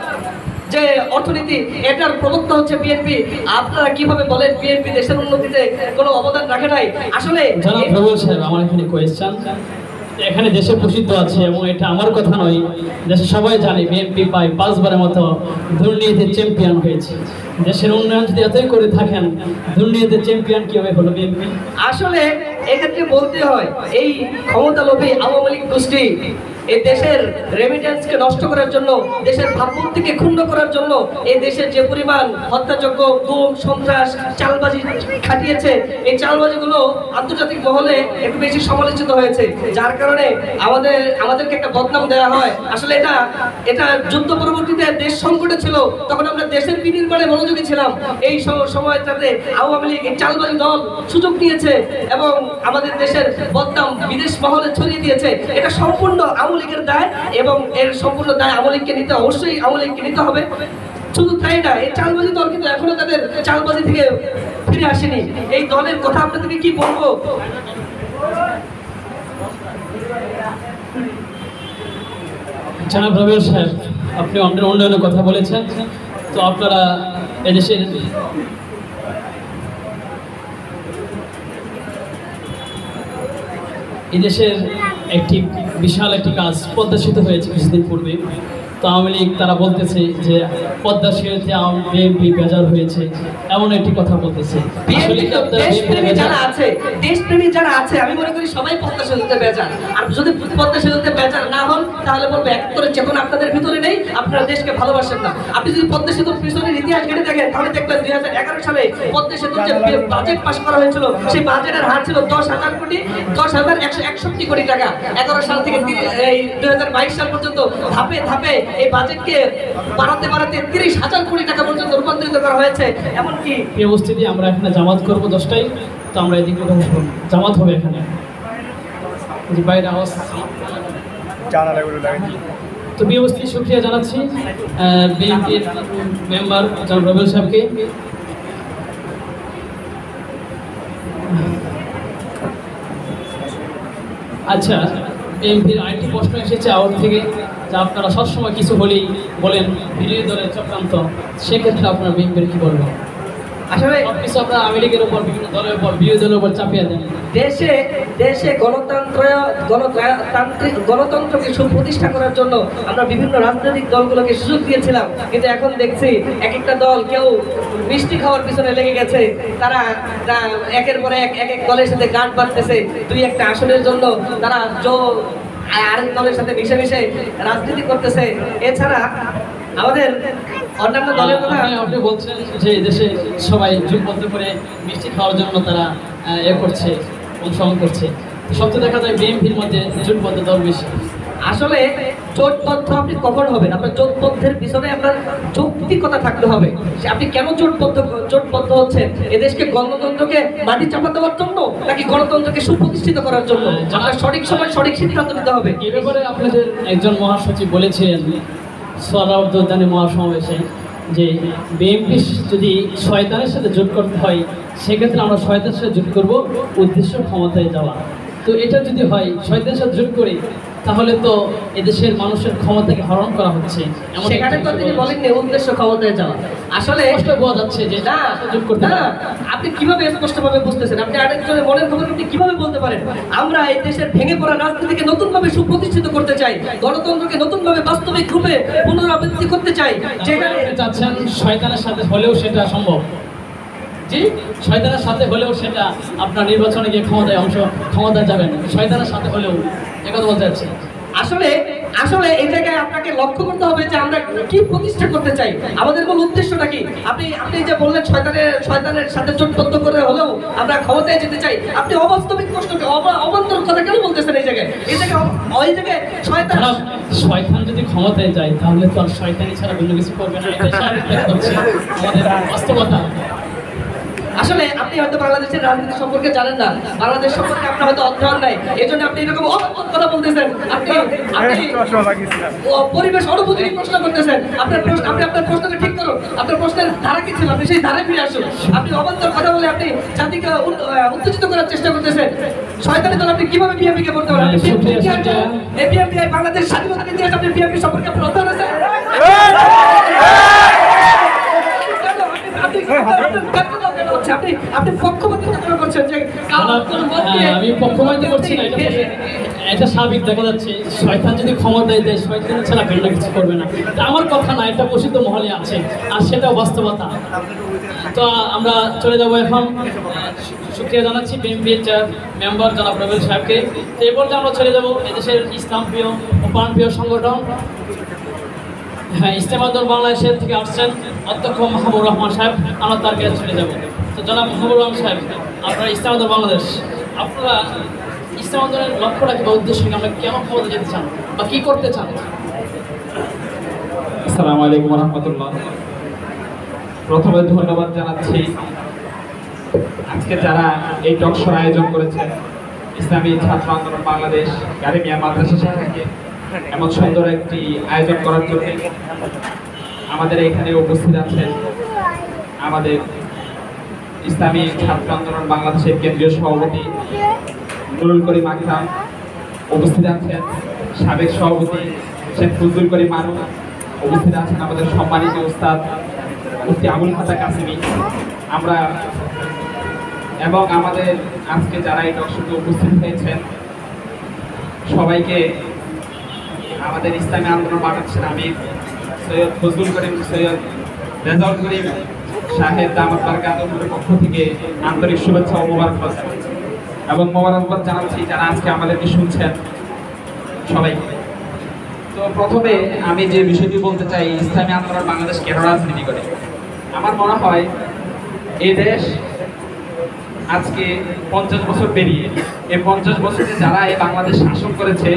যে অর্থনীতি এটার প্রবক্তা হচ্ছে বিএনপি। আপনারা কিভাবে বলেন বিএনপি দেশের উন্নতিতে কোনো অবদান রাখে নাই? আসলে জনাব প্রবল সাহেব, আমার এখানে কোয়েশ্চেন, এখানে দেশে প্রসিদ্ধ আছে এবং এটা আমার কথা নয়, দেশে সবাই জানে বিএনপি প্রায় 5 বারের মতো দুর্নীতির চ্যাম্পিয়ন হয়েছে। দেশের উন্নয়ন যদি এতই করে থাকেন, দুর্নীতির চ্যাম্পিয়ন কিভাবে হলো বিএনপি? আসলে এক্ষেত্রে বলতে হয় এই ক্ষমতালোভী আওয়ামী লীগ গোষ্ঠী এই দেশের রেমিটেন্সকে নষ্ট করার জন্য, দেশের ভাবমূর্তিকে ক্ষুণ্ণ করার জন্য এই দেশের যে পরিমাণ হত্যাযজ্ঞ, গুম, সন্ত্রাস, চালবাজি খাটিয়েছে, এই চালবাজিগুলো আন্তর্জাতিক মহলে একটু বেশি সমালোচিত হয়েছে, যার কারণে আমাদেরকে একটা বদনাম দেওয়া হয়। আসলে এটা যুদ্ধ পরবর্তীতে দেশ সংকটে ছিল, তখন আমরা দেশের বিনির্মাণে মনোযোগী ছিলাম। এই সময়টাতে আওয়ামী লীগ এই চালবাজি দল সুযোগ নিয়েছে এবং আমাদের দেশের বদনাম বিদেশ মহলে ছড়িয়ে দিয়েছে। এটা সম্পূর্ণ আওয়ামী লীগের দায় এবং এর সম্পূর্ণ দায় আওয়ামী লীগকে নিতে, অবশ্যই আওয়ামী লীগকে নিতে হবে। শুধু তাই না, এই চালবাজি দল কিন্তু এখনো তাদের চালবাজি থেকে ফিরে আসেনি। এই দলের কথা আপনাদেরকে কি বলবো? জনাব রবিউল সাহেব, আপনি আমাদের উন্নয়নের কথা বলেছেন, তো আপনারা এদেশের একটি বিশাল একটি কাজ পদ্মা সেতু হয়েছে কিছুদিন পূর্বে। তো আওয়ামী লীগ তারা বলতেছে যে পদ্মা সেতুতে বিএনপি বেজার হয়েছে, এমন একটি কথা বলতেছে। দেশপ্রেমী যারা আছে আমি মনে করি সবাই পদ্মা সেতুতে বেজার। আর যদি পদ্মা সেতুতে বেজার না হন তাহলে বলবো এক করে চেতনা আপনাদের ভিতরে নেই, আপনারা দেশকে ভালোবাসেন না। আপনি যদি পদ্মা সেতুর পিছনের ইতিহাস ঘেটে দেখেন তাহলে দেখবেন 2011 সালে পদ্মা সেতুর যে বাজেট পাস করা হয়েছিল সেই বাজেটের হার ছিল 10,000 কোটি, 10,161 কোটি টাকা। 11 সাল থেকে এই 2022 সাল পর্যন্ত ধাপে ধাপে এই বাজেটকে বাড়াতে 30,000 কোটি টাকা পর্যন্ত রূপান্তরিত করা হয়েছে। এমনকি এই অবস্থিতি আমরা এখানে জামাত করবো 10টায়, তো আমরা এদিকে জামাত হবে এখানে বাইরে আওয়াজ। তো বিঅবস্থিতি সুক্রিয়া জানাচ্ছি বিএনপির মেম্বার জনাব রবিউল সাহেবকে। আচ্ছা, বিএনপির আরেকটি প্রশ্ন এসেছে আউট থেকে, যা আপনারা সবসময় কিছু হলেই বলেন বিরোধী দলের চক্রান্ত, সেক্ষেত্রে আপনারা বিএনপির কি বলবেন? আসলে সবকিছু আপনারা আওয়ামী লীগের উপর, বিভিন্ন দলের উপর, বিরোধী দলের উপর চাপিয়ে দেন। দেশে গণতন্ত্রকে সুপ্রতিষ্ঠা করার জন্য আমরা বিভিন্ন রাজনৈতিক দলগুলোকে সুযোগ দিয়েছিলাম, কিন্তু এখন দেখছি এক একটা দল কেউ মিষ্টি খাওয়ার পিছনে লেগে গেছে। তারা একের পর এক দলের সাথে গাঁট বাঁধতেছে, 2-1টা আসনের জন্য তারা আরেক দলের সাথে মিশে রাজনীতি করতেছে। এছাড়া আমাদের অন্যান্য দলের কথা আপনি বলছেন যে দেশে সবাই জোটবদ্ধ করে মিষ্টি খাওয়ার জন্য তারা করছে, অংশগ্রহণ করছে। সত্যি দেখা যায় বিএনপির মধ্যে জোটবদ্ধ দল বেশি। আসলে জোটবদ্ধ আপনি কখন হবেন? আপনার জোটবদ্ধের পিছনে আপনার যৌক্তিকতা থাকতে হবে। আপনি কেন জোটবদ্ধ হচ্ছেন? এদেশকে গণতন্ত্রকে মাটি চাপা দেওয়ার জন্য নাকি গণতন্ত্রকে সুপ্রতিষ্ঠিত করার জন্য? আপনার সঠিক সময় সঠিক সিদ্ধান্ত নিতে হবে। এ ব্যাপারে আপনাদের একজন মহাসচিব বলেছিলেন সোহরাওয়ার্দী মহাসমাবেশে যে বিএনপি যদি শয়তানের সাথে জোট করতে হয়, সেক্ষেত্রে আমরা শয়তানের সাথে জোট করব, উদ্দেশ্য ক্ষমতায় যাওয়া। তো এটা যদি হয় শয়তানের সাথে জোট করি, তাহলে তো এদেশের মানুষের ক্ষমতাকে হরণ করা হচ্ছে। সেখানে তো তিনি বলেননি উদ্দেশ্য ক্ষমতায় যাওয়া। আসলে স্পষ্ট বোঝা যাচ্ছে যে না, জোট করতে না, আপনি কিভাবে স্পষ্টভাবে বুঝতেছেন? আপনি আরেকজনের মনের খবর আপনি কিভাবে বলতে পারেন? আমরা এই দেশের ভেঙে পড়া রাজনীতিকে নতুনভাবে সুপ্রতিষ্ঠিত করতে চাই, গণতন্ত্রকে নতুনভাবে বাস্তবিক রূপে পুনরাবৃত্তি করতে চাই, যেখানে আপনি চাচ্ছেন শয়তানের সাথে হলেও সেটা সম্ভব। জি, শয়তানের সাথে হলেও সেটা আপনার নির্বাচনে গিয়ে ক্ষমতায় যাবেন, শয়তানের সাথে হলেও, একথা বলতে চাচ্ছি। আসলে আসলে এই জায়গায় আপনাকে লক্ষ্য করতে হবে যে আমরা কি প্রতিষ্ঠা করতে চাই, আমাদের মূল উদ্দেশ্যটা কি। আপনি যে বললেন শয়তানের সাথে জোটবদ্ধ করে হলেও আমরা ক্ষমতায় যেতে চাই, আপনি অবাস্তবিক প্রশ্নকে অবান্তর কথা কেন বলতেছেন? এই জায়গায় ওই জায়গায় শয়তান যদি ক্ষমতায় যায়, তাহলে তো আর শয়তানি ছাড়া কোনো কিছু করবে না, এটা স্বাভাবিক হচ্ছে আমাদের বাস্তবতা। আসলে আপনি হয়তো বাংলাদেশের রাজনীতি সম্পর্কে জানেন না, বাংলাদেশ সম্পর্কে আপনার হয়তো অধ্যয়ন নাই, এই জন্য আপনি এরকম অবান্তর কথা বলতেছেন। আপনি পরিবেশ অনুভূতি প্রশ্ন করতেছেন। আপনি আপনার প্রশ্নকে ঠিক করুন, আপনার প্রশ্নের ধারা কি ছিল, আপনি সেই ধারায় ফিরে আসুন। আপনি অবান্তর কথা বলে আপনি জাতিকে উত্তেজিত করার চেষ্টা করতেছেন। শয়তানি দল আপনি কিভাবে বিএনপিকে বলতে পারেন? এই বিএনপি বাংলাদেশ স্বাধীনতার ইতিহাস, আপনি বিএনপি সম্পর্কে আপনার অধ্যয়ন আছে? আপনি পক্ষপাতিত্ব করছেন যে আমি পক্ষপাতিত্ব করছি না, এটা স্বাভাবিক দেখা যাচ্ছে। শয়তান যদি ক্ষমতায় যায়, শয়তান ছাড়া ভিন্ন কিছু করবে না। আমার কথা না, এটা প্রসিদ্ধ মহলে আছে, আর সেটাও বাস্তবতা। তো আমরা চলে যাব এখন। শুকরিয়া জানাচ্ছি বিএনপির মেম্বার জনাব রবিউল সাহেবকে। তো এই পর্যায়ে আমরা চলে যাব এদেশের ইসলাম প্রিয় ও প্রাণপ্রিয় সংগঠন ইজতেমা দল বাংলাদেশের থেকে আসছেন অধ্যক্ষ মাহবুবুর রহমান সাহেব, আমরা তার কাছে চলে যাব। তো জনাব মাহবুবুর রহমান সাহেব, আপনারা ইজতেমা দল বাংলাদেশ, আপনারা ইজতেমা দলের লক্ষ্যটা কি বা উদ্দেশ্য কি, আমরা কেন ক্ষমতা যেতে চান বা কি করতে চান? আসসালামু আলাইকুম ওয়া রাহমাতুল্লাহ। প্রথমে ধন্যবাদ জানাচ্ছি আজকে যারা এই টক শোর আয়োজন করেছেন, ইসলামী ছাত্র আন্দোলন বাংলাদেশ গারিমিয়া মাদ্রাসা শাখাকে এমন সুন্দর একটি আয়োজন করার জন্য। আমাদের এখানে উপস্থিত আছেন আমাদের ইসলামী ছাত্র আন্দোলন বাংলাদেশের কেন্দ্রীয় সভাপতি নুরুল করিম আকরাম, উপস্থিত আছেন সাবেক সভাপতি শেখ ফজলুল করিম মানু, উপস্থিত আছেন আমাদের সম্মানিত উস্তাদ মুফতি আবুল খাতা কাসিমি, আমরা এবং আমাদের আজকে যারা এই দর্শকে উপস্থিত হয়েছেন সবাইকে আমাদের ইসলামী আন্দোলন বাংলাদেশের আমির সৈয়দ ফজলুল করিম, সৈয়দ রেজাউল করিম সাহেব দামাত বারকাতুহুর পক্ষ থেকে আন্তরিক শুভেচ্ছা ও মোবারকবাদ এবং মোবারকবাদ জানাচ্ছি যারা আজকে আমাদেরকে শুনছেন সবাইকে। তো প্রথমে আমি যে বিষয়টি বলতে চাই, ইসলামী আন্দোলন বাংলাদেশ কেন রাজনীতি করে। আমার মনে হয় এই দেশ আজকে 50 বছর পেরিয়ে, এই 50 বছরে যারা এই বাংলাদেশ শাসন করেছে,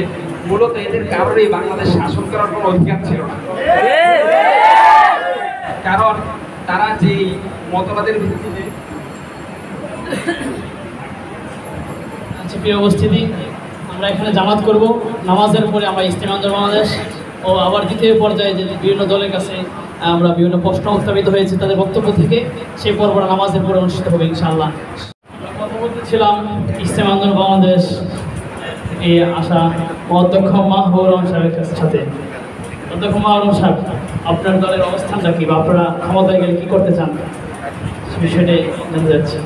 মূলত এদের কারোর এই বাংলাদেশ শাসন করার কোনো অধিকার ছিল না। কারণ তারা যে মতবাদের ভিত্তিতে প্রিয় উপস্থিতি, আমরা এখানে জামাত করব, নামাজের পরে আমরা ইজতেমা দল বাংলাদেশ ও আবার দ্বিতীয় পর্যায়ে যে বিভিন্ন দলের কাছে আমরা বিভিন্ন প্রশ্ন উত্থাপিত হয়েছে তাদের বক্তব্য থেকে, সেই পর্বটা নামাজের পরে অনুষ্ঠিত হবে ইনশাআল্লাহ। আমরা কথা বলতেছিলাম ইজতেমা দল বাংলাদেশ এই আশা অধ্যক্ষ মাহবুবুর রহমান সাহেবের সাথে। অধ্যক্ষ মাহবুবুর রহমান সাহেব, আপনার দলের অবস্থানটা কি বা আপনারা ক্ষমতায় গেলে কি করতে চান, সে বিষয়টাই জানতে যাচ্ছি।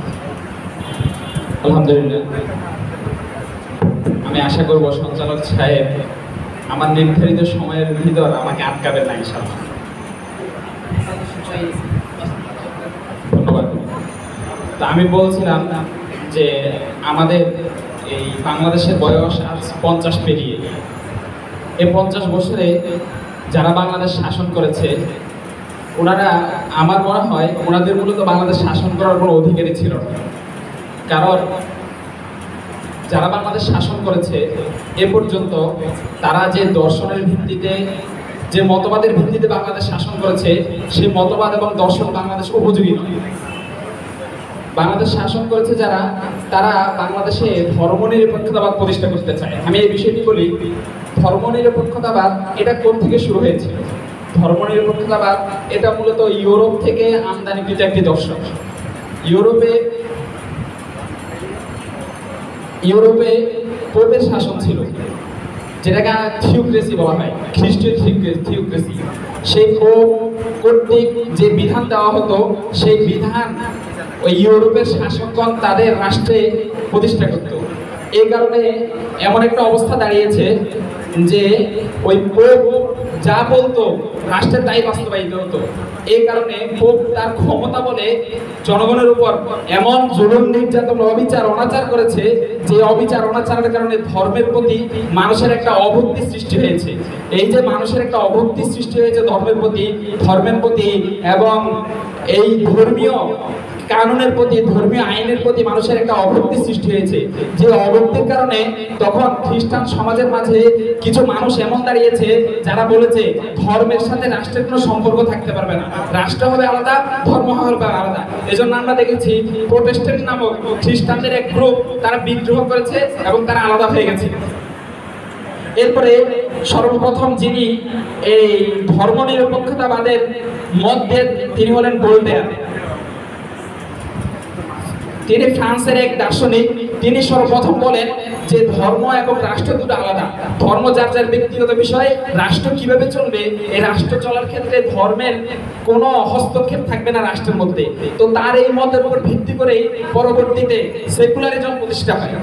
আলহামদুলিল্লাহ, আমি আশা করব সঞ্চালক সাহেব আমার নির্ধারিত সময়ের ভিতর আমাকে আটকাবেন না ইনশাআল্লাহ। ধন্যবাদ। তো আমি বলছিলাম যে আমাদের এই বাংলাদেশের বয়স আজ 50 পেরিয়ে। এই 50 বছরে যারা বাংলাদেশ শাসন করেছে, ওনারা আমার মনে হয় ওনাদের মূলত বাংলাদেশ শাসন করার কোনো অধিকারই ছিল না। কারণ যারা বাংলাদেশ শাসন করেছে এ পর্যন্ত, তারা যে দর্শনের ভিত্তিতে, যে মতবাদের ভিত্তিতে বাংলাদেশ শাসন করেছে, সেই মতবাদ এবং দর্শন বাংলাদেশ উপযোগী নয়। বাংলাদেশ শাসন করেছে যারা, তারা বাংলাদেশে ধর্মনিরপেক্ষতাবাদ প্রতিষ্ঠা করতে চায়। আমি এই বিষয়টি বলি, ধর্মনিরপেক্ষতাবাদ এটা কোথা থেকে শুরু হয়েছে? ধর্মনিরপেক্ষতাবাদ এটা মূলত ইউরোপ থেকে আমদানিকৃত একটি দর্শন। ইউরোপে পোপের শাসন ছিল, যেটাকে থিওক্রেসি বলা হয়, খ্রিস্টীয় থিওক্রেসি। সেই পোপ কর্তৃক যে বিধান দেওয়া হতো, সেই বিধান ওই ইউরোপের শাসকগণ তাদের রাষ্ট্রে প্রতিষ্ঠা করত। এই কারণে এমন একটা অবস্থা দাঁড়িয়েছে যে ওই পোপ যা বলতো রাষ্ট্রের তাই বাস্তবায়িত হতো। এই কারণে পোপ তার ক্ষমতা বলে জনগণের উপর এমন জুলুম, নির্যাতন, অবিচার, অনাচার করেছে যে অবিচার অনাচারের কারণে ধর্মের প্রতি মানুষের একটা অভক্তি সৃষ্টি হয়েছে। এই যে মানুষের একটা অভক্তি সৃষ্টি হয়েছে ধর্মের প্রতি এবং এই ধর্মীয় কানুনের প্রতি, ধর্মীয় আইনের প্রতি মানুষের একটা অভক্তি সৃষ্টি হয়েছে। যে অভক্তির কারণে তখন খ্রিস্টান সমাজের মাঝে কিছু মানুষ এমন দাঁড়িয়েছে যারা বলেছে ধর্মের সাথে রাষ্ট্রের কোনো সম্পর্ক থাকতে পারবে না, রাষ্ট্র হবে আলাদা, ধর্ম হবে আলাদা। এজন্য আমরা দেখেছি প্রোটেস্ট্যান্ট নামক খ্রিস্টানদের এক গ্রুপ তারা বিদ্রোহ করেছে এবং তারা আলাদা হয়ে গেছে। এরপরে সর্বপ্রথম যিনি এই ধর্মনিরপেক্ষতাবাদের মত দেন তিনি হলেন ভোল্টেয়ার। তিনি ফ্রান্সের এক দার্শনিক। তিনি সর্বপ্রথম বলেন যে ধর্ম এবং রাষ্ট্র দুটো আলাদা। ধর্ম যার যার ব্যক্তিগত বিষয়, রাষ্ট্র কিভাবে চলবে, এই রাষ্ট্র চলার ক্ষেত্রে ধর্মের কোনো হস্তক্ষেপ থাকবে না রাষ্ট্রের মধ্যে। তো তার এই মতের উপর ভিত্তি করেই পরবর্তীতে সেকুলারিজম প্রতিষ্ঠা হয়।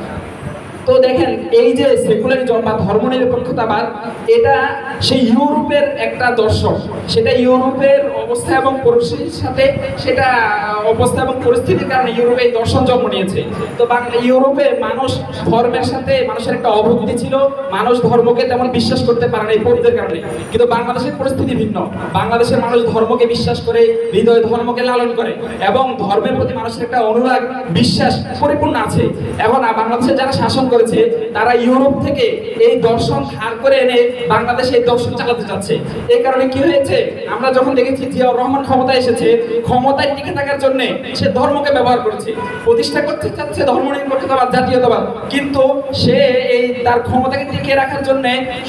তো দেখেন, এই যে সেকুলারিজম বা ধর্মনিরপেক্ষতাবাদ, এটা সেই ইউরোপের একটা দর্শন। সেটা ইউরোপের অবস্থা এবং পরিস্থিতির সাথে, সেটা অবস্থা এবং পরিস্থিতির কারণে ইউরোপে এই দর্শন জন্ম নিয়েছে। তো ইউরোপে মানুষ ধর্মের সাথে মানুষের একটা অভক্তি ছিল, মানুষ ধর্মকে তেমন বিশ্বাস করতে পারে না এই পোপদের কারণে। কিন্তু বাংলাদেশের পরিস্থিতি ভিন্ন। বাংলাদেশের মানুষ ধর্মকে বিশ্বাস করে, হৃদয় ধর্মকে লালন করে এবং ধর্মের প্রতি মানুষের একটা অনুরাগ, বিশ্বাস পরিপূর্ণ আছে। এখন বাংলাদেশে যারা শাসন করেছে তারা ইউরোপ থেকে এই দর্শন ধার করে এনে বাংলাদেশে এই দর্শন চালাতে যাচ্ছে। এই কারণে কি হয়েছে, আমরা যখন দেখেছি জিয়াউর রহমান ক্ষমতায় এসেছে, ক্ষমতায় টিকে থাকার জন্য সে ধর্মকে ব্যবহার করেছে, প্রতিষ্ঠা করতে চাচ্ছে ধর্মনিরপেক্ষতাবাদ, জাতীয়তাবাদ। কিন্তু সে এই তার ক্ষমতাকে টিকিয়ে রাখার জন্য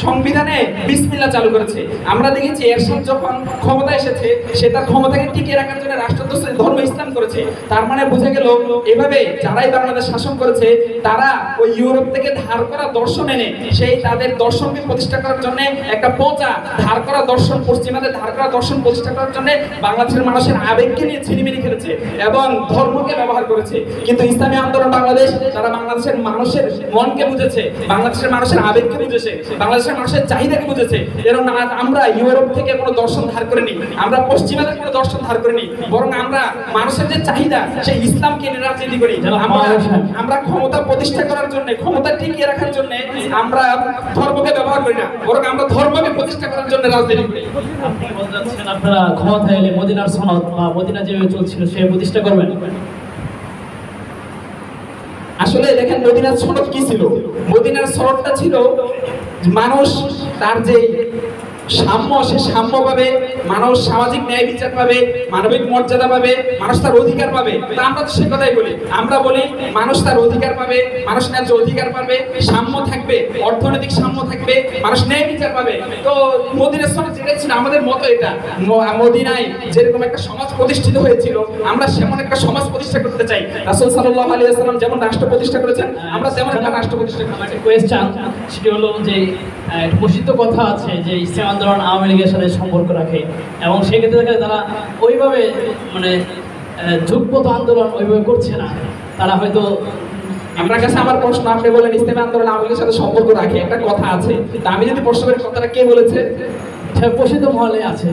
সংবিধানে বিসমিল্লাহ চালু করেছে। আমরা দেখেছি এরশাদ যখন ক্ষমতায় এসেছে, সে তার ক্ষমতাকে টিকিয়ে রাখার জন্য রাষ্ট্রধ্বজ ধর্ম ইসলাম করেছে। তার মানে বোঝা গেল এভাবে যারাই বাংলাদেশ শাসন করেছে তারা ওই ইউরোপ থেকে ধার করা দর্শন এনে সেই তাদের দর্শনকে প্রতিষ্ঠা করার জন্য একটা পচা ধার করা দর্শন, পশ্চিমাদের ধার করা দর্শন প্রতিষ্ঠা করার জন্য বাংলাদেশের মানুষের আবেগকে নিয়ে ছিনিমিনি খেলেছে এবং ধর্মকে ব্যবহার করেছে। কিন্তু ইসলামী আন্দোলন বাংলাদেশ, তারা বাংলাদেশের মানুষের মনকে বুঝেছে, বাংলাদেশের মানুষের আবেগকে বুঝেছে, বাংলাদেশের মানুষের চাহিদাকে বুঝেছে। এরকম আমরা ইউরোপ থেকে কোনো দর্শন ধার করিনি, আমরা পশ্চিমাদের কোনো দর্শন ধার করিনি, বরং আমরা মানুষের যে চাহিদা সেই ইসলামকে নিয়ে রাজনীতি করি। আমরা ক্ষমতা প্রতিষ্ঠা করার জন্য, ক্ষমতা টিকিয়ে রাখার জন্য আমরা ধর্মকে ব্যবহার করি না, বরং আমরা ধর্মকে প্রতিষ্ঠা করার জন্য রাজনীতি করি। আপনি বলতে চাচ্ছেন আপনারা ক্ষমতা এলে মদিনার সনদ বা মদিনা যেভাবে চলছিল সে প্রতিষ্ঠা করবেন? আসলে দেখেন, মদিনার সনদ কি ছিল? মদিনার সনদটা ছিল মানুষ তার যে সাম্য, সে সাম্য পাবে, মানুষ সামাজিক ন্যায় বিচার পাবে, মানবিক মর্যাদা পাবে, মানুষ তার অধিকার পাবে। তা আমরা তো সে কথাই বলি, আমরা বলি মানুষ তার অধিকার পাবে, মানুষ ন্যায্য অধিকার পাবে, সাম্য থাকবে, অর্থনৈতিক সাম্য থাকবে, মানুষ ন্যায় বিচার পাবে। তো মদিনার সনদ যেটা ছিল আমাদের মতো, এটা মদিনায় যেরকম একটা সমাজ প্রতিষ্ঠিত হয়েছিল, আমরা সেমন একটা সমাজ প্রতিষ্ঠা করতে চাই। রাসূল সাল্লাল্লাহু আলাইহি ওয়াসাল্লাম যেমন রাষ্ট্র প্রতিষ্ঠা করেছেন, আমরা তেমন একটা রাষ্ট্র প্রতিষ্ঠা করতে চাই। কোয়েশ্চেন সেটি হলো যে একটা প্রসিদ্ধ কথা আছে যে ইসলাম আন্দোলন আওয়ামী লীগের সাথে সম্পর্ক রাখে এবং সেক্ষেত্রে তারা ওইভাবে মানে যুগপথ আন্দোলন ওইভাবে করছে না। তারা হয়তো, আপনার কাছে আমার প্রশ্ন, আপনি বলেন ইসলামী আন্দোলন আওয়ামী লীগের সাথে সম্পর্ক রাখে, একটা কথা আছে। তা আমি যদি প্রশ্ন করি কথাটা কে বলেছে? প্রসিদ্ধ মহলে আছে,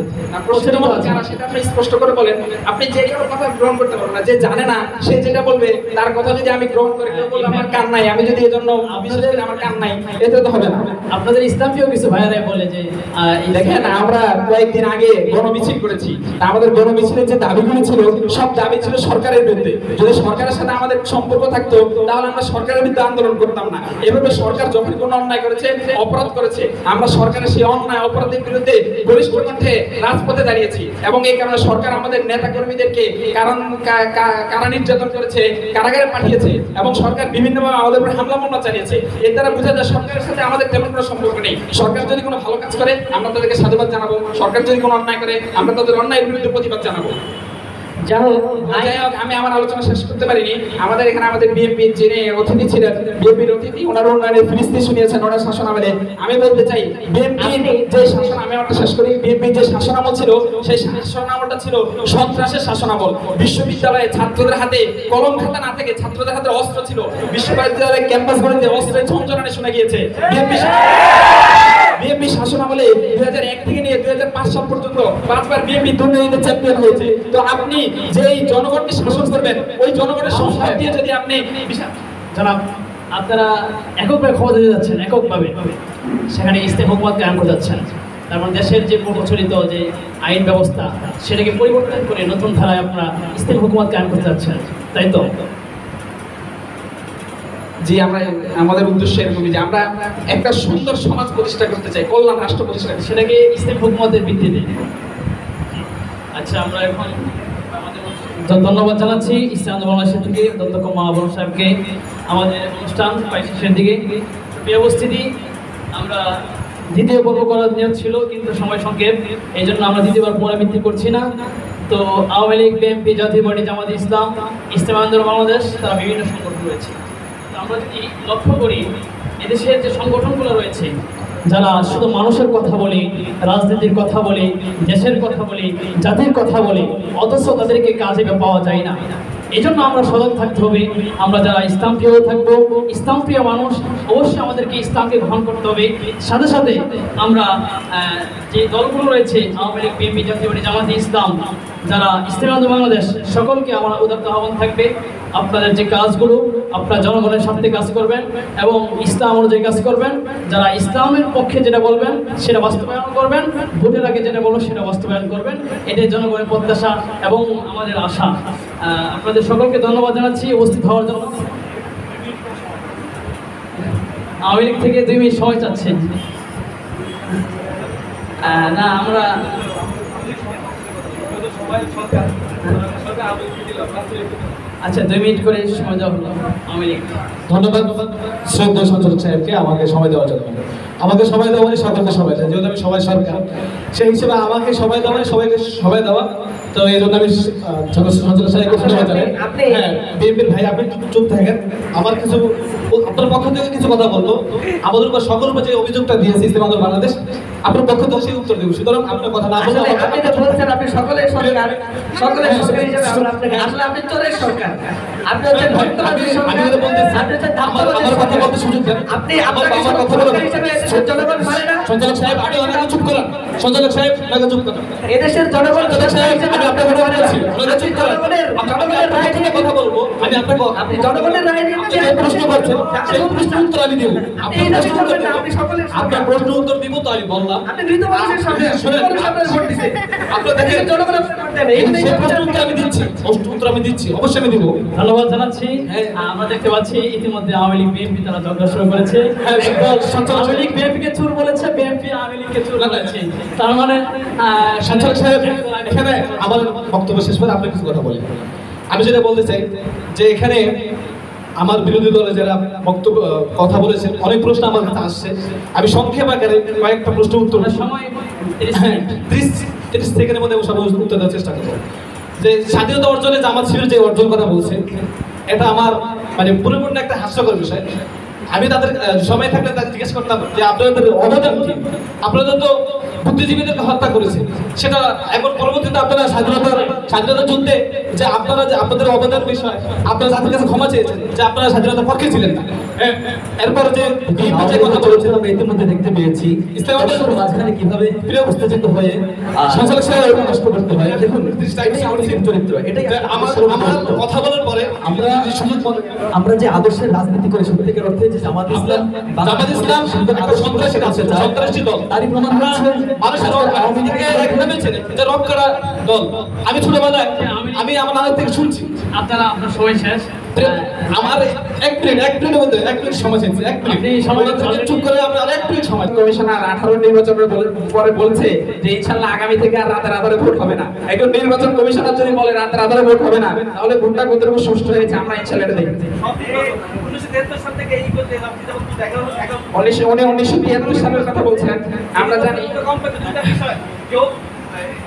প্রসিদ্ধ মহলে যারা, সেটা আপনি স্পষ্ট করে বলেন। আপনি যে কারো কথা গ্রহণ করতে পারবেন না, যে জানে না সে যেটা বলবে তার কথা যদি আমি গ্রহণ করি, কেউ বলবে আমার কান নাই, আমি যদি এজন্য আমার কান নাই, এতে তো হবে না। আপনাদের ইসলামীয় কিছু ভাইয়ারাই বলে যে দেখেন, আমরা কয়েকদিন আগে গণমিছিল করেছি, আমাদের গণমিছিলের যে দাবিগুলো ছিল সব দাবি ছিল সরকারের বিরুদ্ধে। যদি সরকারের সাথে আমাদের সম্পর্ক থাকতো তাহলে আমরা সরকারের বিরুদ্ধে আন্দোলন করতাম না। এভাবে সরকার যখন কোনো অন্যায় করেছে, অপরাধ করেছে, আমরা সরকারের সেই অন্যায় অপরাধের বিরুদ্ধে বলিষ্ঠ কণ্ঠে রাজপথে দাঁড়িয়েছি এবং এই কারণে সরকার আমাদের নেতা কর্মীদেরকে কারা নির্যাতন করেছে, কারাগারে পাঠিয়েছে এবং সরকার বিভিন্নভাবে আমাদের উপর হামলা মামলা চালিয়েছে। এর দ্বারা বোঝা যায় সরকারের সাথে আমাদের তেমন কোনো সম্পর্ক নেই। সরকার যদি কোনো ভালো কাজ করে আমরা তাদেরকে সাধুবাদ জানাবো, সরকার যদি কোনো অন্যায় করে আমরা তাদের অন্যায়ের বিরুদ্ধে প্রতিবাদ জানাবো। যাই হোক, আমি আমার আলোচনা শেষ করতে পারিনি। আমাদের এখানে আমাদের বিএনপির যিনি অতিথি ছিলেন, বিএনপির অতিথি, ওনার উন্নয়নের ফিরিস্তি শুনিয়েছেন ওনার শাসন আমলে। আমি বলতে চাই বিএনপির যে শাসন, আমি আমারটা শেষ করি, বিএনপির যে শাসন আমল ছিল সেই শাসন আমলটা ছিল সন্ত্রাসের শাসন আমল। বিশ্ববিদ্যালয়ে ছাত্রদের হাতে কলম খাতা না থেকে ছাত্রদের হাতে অস্ত্র ছিল। বিশ্ববিদ্যালয়ের ক্যাম্পাসগুলিতে অস্ত্রের ঝঞ্ঝনানি শোনা গিয়েছে। বিএনপি শাসন আমলে 2001 থেকে নিয়ে 2005 সাল পর্যন্ত 5 বার বিএনপি দুর্নীতিতে চ্যাম্পিয়ন হয়েছে। তো আপনি যেই জনগণকে শাসন করবেন ওই জনগণের সংস্কার দিয়ে যদি আপনি জনাব, আপনারা এককভাবে ক্ষমতা দিতে যাচ্ছেন, এককভাবে সেখানে ইসলাম হুকুমত কায়েম করতে যাচ্ছেন। তার মানে দেশের যে প্রচলিত যে আইন ব্যবস্থা সেটাকে পরিবর্তন করে নতুন ধারায় আপনারা ইসলাম হুকুমত কায়েম করতে যাচ্ছেন, তাই তো? জি, আমরা আমাদের উদ্দেশ্য এরকমই যে আমরা একটা সুন্দর সমাজ প্রতিষ্ঠা করতে চাই, কল্যাণ রাষ্ট্র প্রতিষ্ঠা করতে চাই। সেটাকে ইসলাম হুকুমতের ভিত্তিতে। আচ্ছা, আমরা এখন ধন্যবাদ জানাচ্ছি ইসলাম বাংলাদেশ থেকে অধ্যক্ষ মাহবুব সাহেবকে। আমাদের অনুষ্ঠান প্রায় শেষের দিকে। প্রিয় উপস্থিতি, আমরা দ্বিতীয় পর্ব করার নিয়ত ছিল কিন্তু সময় সংক্ষেপ, এই জন্য আমরা দ্বিতীয়বার পুনরাবৃত্তি করছি না। তো আওয়ামী লীগ, বিএনপি, জাতীয় পার্টি, জামাত ইসলাম, ইসলামী আন্দোলন বাংলাদেশ, তারা বিভিন্ন সংগঠন রয়েছে। তো আমরা যদি লক্ষ্য করি এদেশের যে সংগঠনগুলো রয়েছে যারা শুধু মানুষের কথা বলে, রাজনীতির কথা বলে, দেশের কথা বলে, জাতির কথা বলে, অথচ তাদেরকে কাজে পাওয়া যায় না। এই জন্য আমরা সজাগ থাকতে হবে। আমরা যারা ইসলাম প্রিয় থাকবো, ইসলাম প্রিয় মানুষ, অবশ্যই আমাদেরকে ইসলামকে গ্রহণ করতে হবে। সাথে সাথে আমরা যে দলগুলো রয়েছে আওয়ামী লীগ, বিএনপি, জাতীয় পার্টি, জামাতে ইসলাম, যারা ইসলামী আন্দোলন বাংলাদেশ, সকলকে আমার উদাত্ত আহ্বান থাকবে আপনাদের যে কাজগুলো আপনারা জনগণের সাথে কাজ করবেন এবং ইসলাম অনুযায়ী কাজ করবেন। যারা ইসলামের পক্ষে যেটা বলবেন সেটা বাস্তবায়ন করবেন, ভোটের আগে যেটা বলবো সেটা বাস্তবায়ন করবেন। এটাই জনগণের প্রত্যাশা এবং আমাদের আশা। আপনাদের সকলকে ধন্যবাদ জানাচ্ছি উপস্থিত হওয়ার জন্য। আওয়ামী লীগ থেকে 2 মিনিট সময় চাচ্ছি। না, আমরা আচ্ছা 2 মিনিট করে সময় দেওয়া হলো আওয়ামী লীগ। ধন্যবাদ শ্রদ্ধেয় সঞ্চালক সাহেবকে আমাকে সময় দেওয়ার জন্য। আমাকে সময় দেওয়া মানে সকলকে সময় দেওয়া, যেহেতু আমি সবাই সরকার, সেই হিসেবে আমাকে সময় দেওয়া মানে সবাইকে সময় দেওয়া। তো এই জন্য আমি সঞ্চালক সাহেবকে ধন্যবাদ জানাই। হ্যাঁ, বিএনপির ভাই আপনি চুপ থাকেন, আমার কিছু আপনার পক্ষ থেকে কিছু কথা বলবো। আমাদের উপর সকল উপর যে অভিযোগটা দিয়েছে ইসলামী আন্দোলন বাংলাদেশ, আপনার পক্ষ থেকে সেই উত্তর দেব। সুতরাং আপনার কথা না বললে আপনি তো বলছেন আপনি সকলের সরকার, সকলের সরকার হিসেবে আমরা আপনাকে, আসলে আপনি চোরের সরকার, আপনি হচ্ছেন ভক্তবাদী সরকার, আপনি হচ্ছেন ধাপ্পাবাদী আমার কথা বলতে সুযোগ দেন। আপনি আপনার কথা বলতে হিসেবে জনগণ মানে না। সঞ্চালক সাহেব আপনি ওনাকে চুপ করান। সঞ্চালক সাহেব ওনাকে চুপ করান। এদেশের জনগণ সাহেব আমি আপনাকে কথা বলছি, ওনাকে চুপ করান। জনগণের রায় নিয়ে কথা বলবো, আমি আপনাকে আপনি জনগণের রায় নিয়ে যে প্রশ্ন করছেন সেই প্রশ্নের উত্তর আমি দেব। আপনি সকলের আপনার প্রশ্ন উত্তর দিব তো আমি বললাম। আপনি মৃত মানুষের সামনে ভোট দিতে আপনার দেখেন জনগণ ভোট দেন, এই সেই প্রশ্ন উত্তর আমি দিচ্ছি, প্রশ্ন উত্তর আমি দিচ্ছি, অবশ্যই আমি দিব। ধন্যবাদ জানাচ্ছি। আমরা দেখতে পাচ্ছি ইতিমধ্যে আওয়ামী লীগ, বিএনপি তারা ঝগড়া শুরু করেছে। আওয়ামী লীগ বিএনপিকে চোর বলেছে, বিএনপি আওয়ামী লীগকে চোর বলেছে। তার মানে সঞ্চালক সাহেব এখানে আমার বক্তব্য শেষ করে আপনি কিছু কথা বলেন। আমি যেটা বলতে চাই যে এখানে আমার বিরোধী দলে যারা বক্তব্য কথা বলেছেন, অনেক প্রশ্ন আমার কাছে আসছে। আমি সংক্ষেপ আকারে কয়েকটা প্রশ্ন উত্তর সময় 30 সেকেন্ডের মধ্যে সব উত্তর দেওয়ার চেষ্টা করবো। যে স্বাধীনতা অর্জনে জামাত শিবির যে অর্জন কথা বলছে, এটা আমার মানে পরিপূর্ণ একটা হাস্যকর বিষয়। আমি তাদের সময় থাকলে তাদের জিজ্ঞেস করতাম যে আপনাদের অবদান কি? আপনারা তো বুদ্ধিজীবীদেরকে হত্যা করেছে, সেটা এখন পরবর্তীতে আপনারা স্বাধীনতা যুদ্ধে যে আপনারা যে আপনাদের অবদান বিষয় আপনারা জাতির কাছে ক্ষমা চেয়েছেন যে আপনারা স্বাধীনতার পক্ষে ছিলেন না। এরপর যে কথা বলেছেন আমরা ইতিমধ্যে দেখতে পেয়েছি ইসলাম মাঝখানে কিভাবে উত্তেজিত হয়ে সঞ্চালক সাহেব নষ্ট করতে হয়। দেখুন এটাই আওয়ামী লীগের চরিত্র, এটাই আমার কথা বলার পরে আমরা যে আদর্শের রাজনীতি করি সত্যিকার অর্থে যে জামাত ইসলাম একটা সন্ত্রাসী দল, তারই প্রমাণ হচ্ছে মানুষের আওয়ামী লীগকে ভেবেছেন যে রক করা দল। আমি ছোটবেলায় আমি আমার নানা থেকে শুনছি। আপনার সময় শেষ। আমার এক মিনিটের মধ্যে 1 মিনিট সময় চাইছি, 1 মিনিট আপনি সময় চুপ করে আমরা আর 1 মিনিট সময়। কমিশনার 18 নির্বাচনের পরে বলছে যে ইনশাআল্লাহ আগামী থেকে আর রাতের আধারে ভোট হবে না। একজন নির্বাচন কমিশনার যদি বলে রাতের আধারে ভোট হবে না, তাহলে ভোটটা কতটুকু সুষ্ঠু হয়েছে আমরা ইনশাআল্লাহ এটা দেখি। 1973 সাল থেকে এই করতে এলাম, কিন্তু 11 1973 সালের কথা বলছেন, আমরা জানি। কমপক্ষে দুইটা বিষয়, কেউ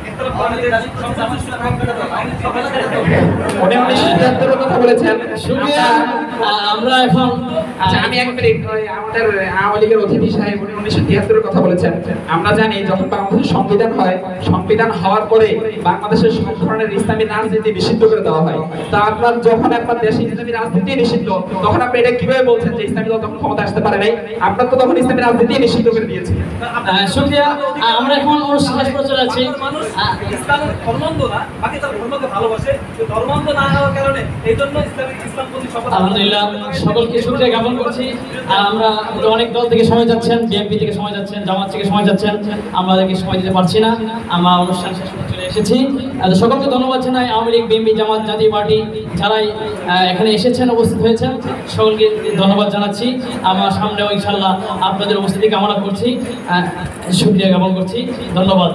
একতরফ করে যে সংখ্যাগরিষ্ঠতা কম করে দেওয়া, 1973 কথা বলেছেন। শুক্রিয়া। আমরা এখন আচ্ছা আমি 1 মিনিট, ওই আমাদের আওয়ামী লীগের অতিথি সাহেব উনি 1973 কথা বলেছেন। আমরা জানি যখন বাংলাদেশের সংবিধান হয়, সংবিধান হওয়ার পরে বাংলাদেশের সব ধরনের ইসলামী রাজনীতি নিষিদ্ধ করে দেওয়া হয়। তা আপনার যখন আপনার দেশে ইসলামী রাজনীতি নিষিদ্ধ, তখন আপনি এটা কিভাবে বলছেন যে ইসলামী দল তখন ক্ষমতা আসতে পারে নাই? আপনার তো তখন ইসলামী রাজনীতি নিষিদ্ধ করে দিয়েছে। শুক্রিয়া। আমরা এখন অনুষ্ঠান শেষ করে চলে যাচ্ছি। মানুষ ইসলামের ধর্মান্ধ না, বাকি তার ধর্মকে ভালোবাসে, তো ধর্মান্ধ না হওয়ার কারণে এই জন্য ইসলাম প্রতি শপথ। আলহামদুলিল্লাহ, সকলকে শুকরিয়া জ্ঞাপন করছি। আমরা অনেক দল থেকে সময় যাচ্ছেন, বিএনপি থেকে সময় যাচ্ছেন, জামাত থেকে সময় যাচ্ছেন, আমাদেরকে সময় দিতে পারছি না। আমরা অনুষ্ঠান শেষ করে চলে এসেছি। সকলকে ধন্যবাদ জানাই। আওয়ামী লীগ, বিএনপি, জামাত, জাতীয় পার্টি যারাই এখানে এসেছেন, উপস্থিত হয়েছেন, সকলকে ধন্যবাদ জানাচ্ছি। আমার সামনেও ইনশাআল্লাহ আপনাদের উপস্থিতি কামনা করছি, শুকরিয়া জ্ঞাপন করছি। ধন্যবাদ।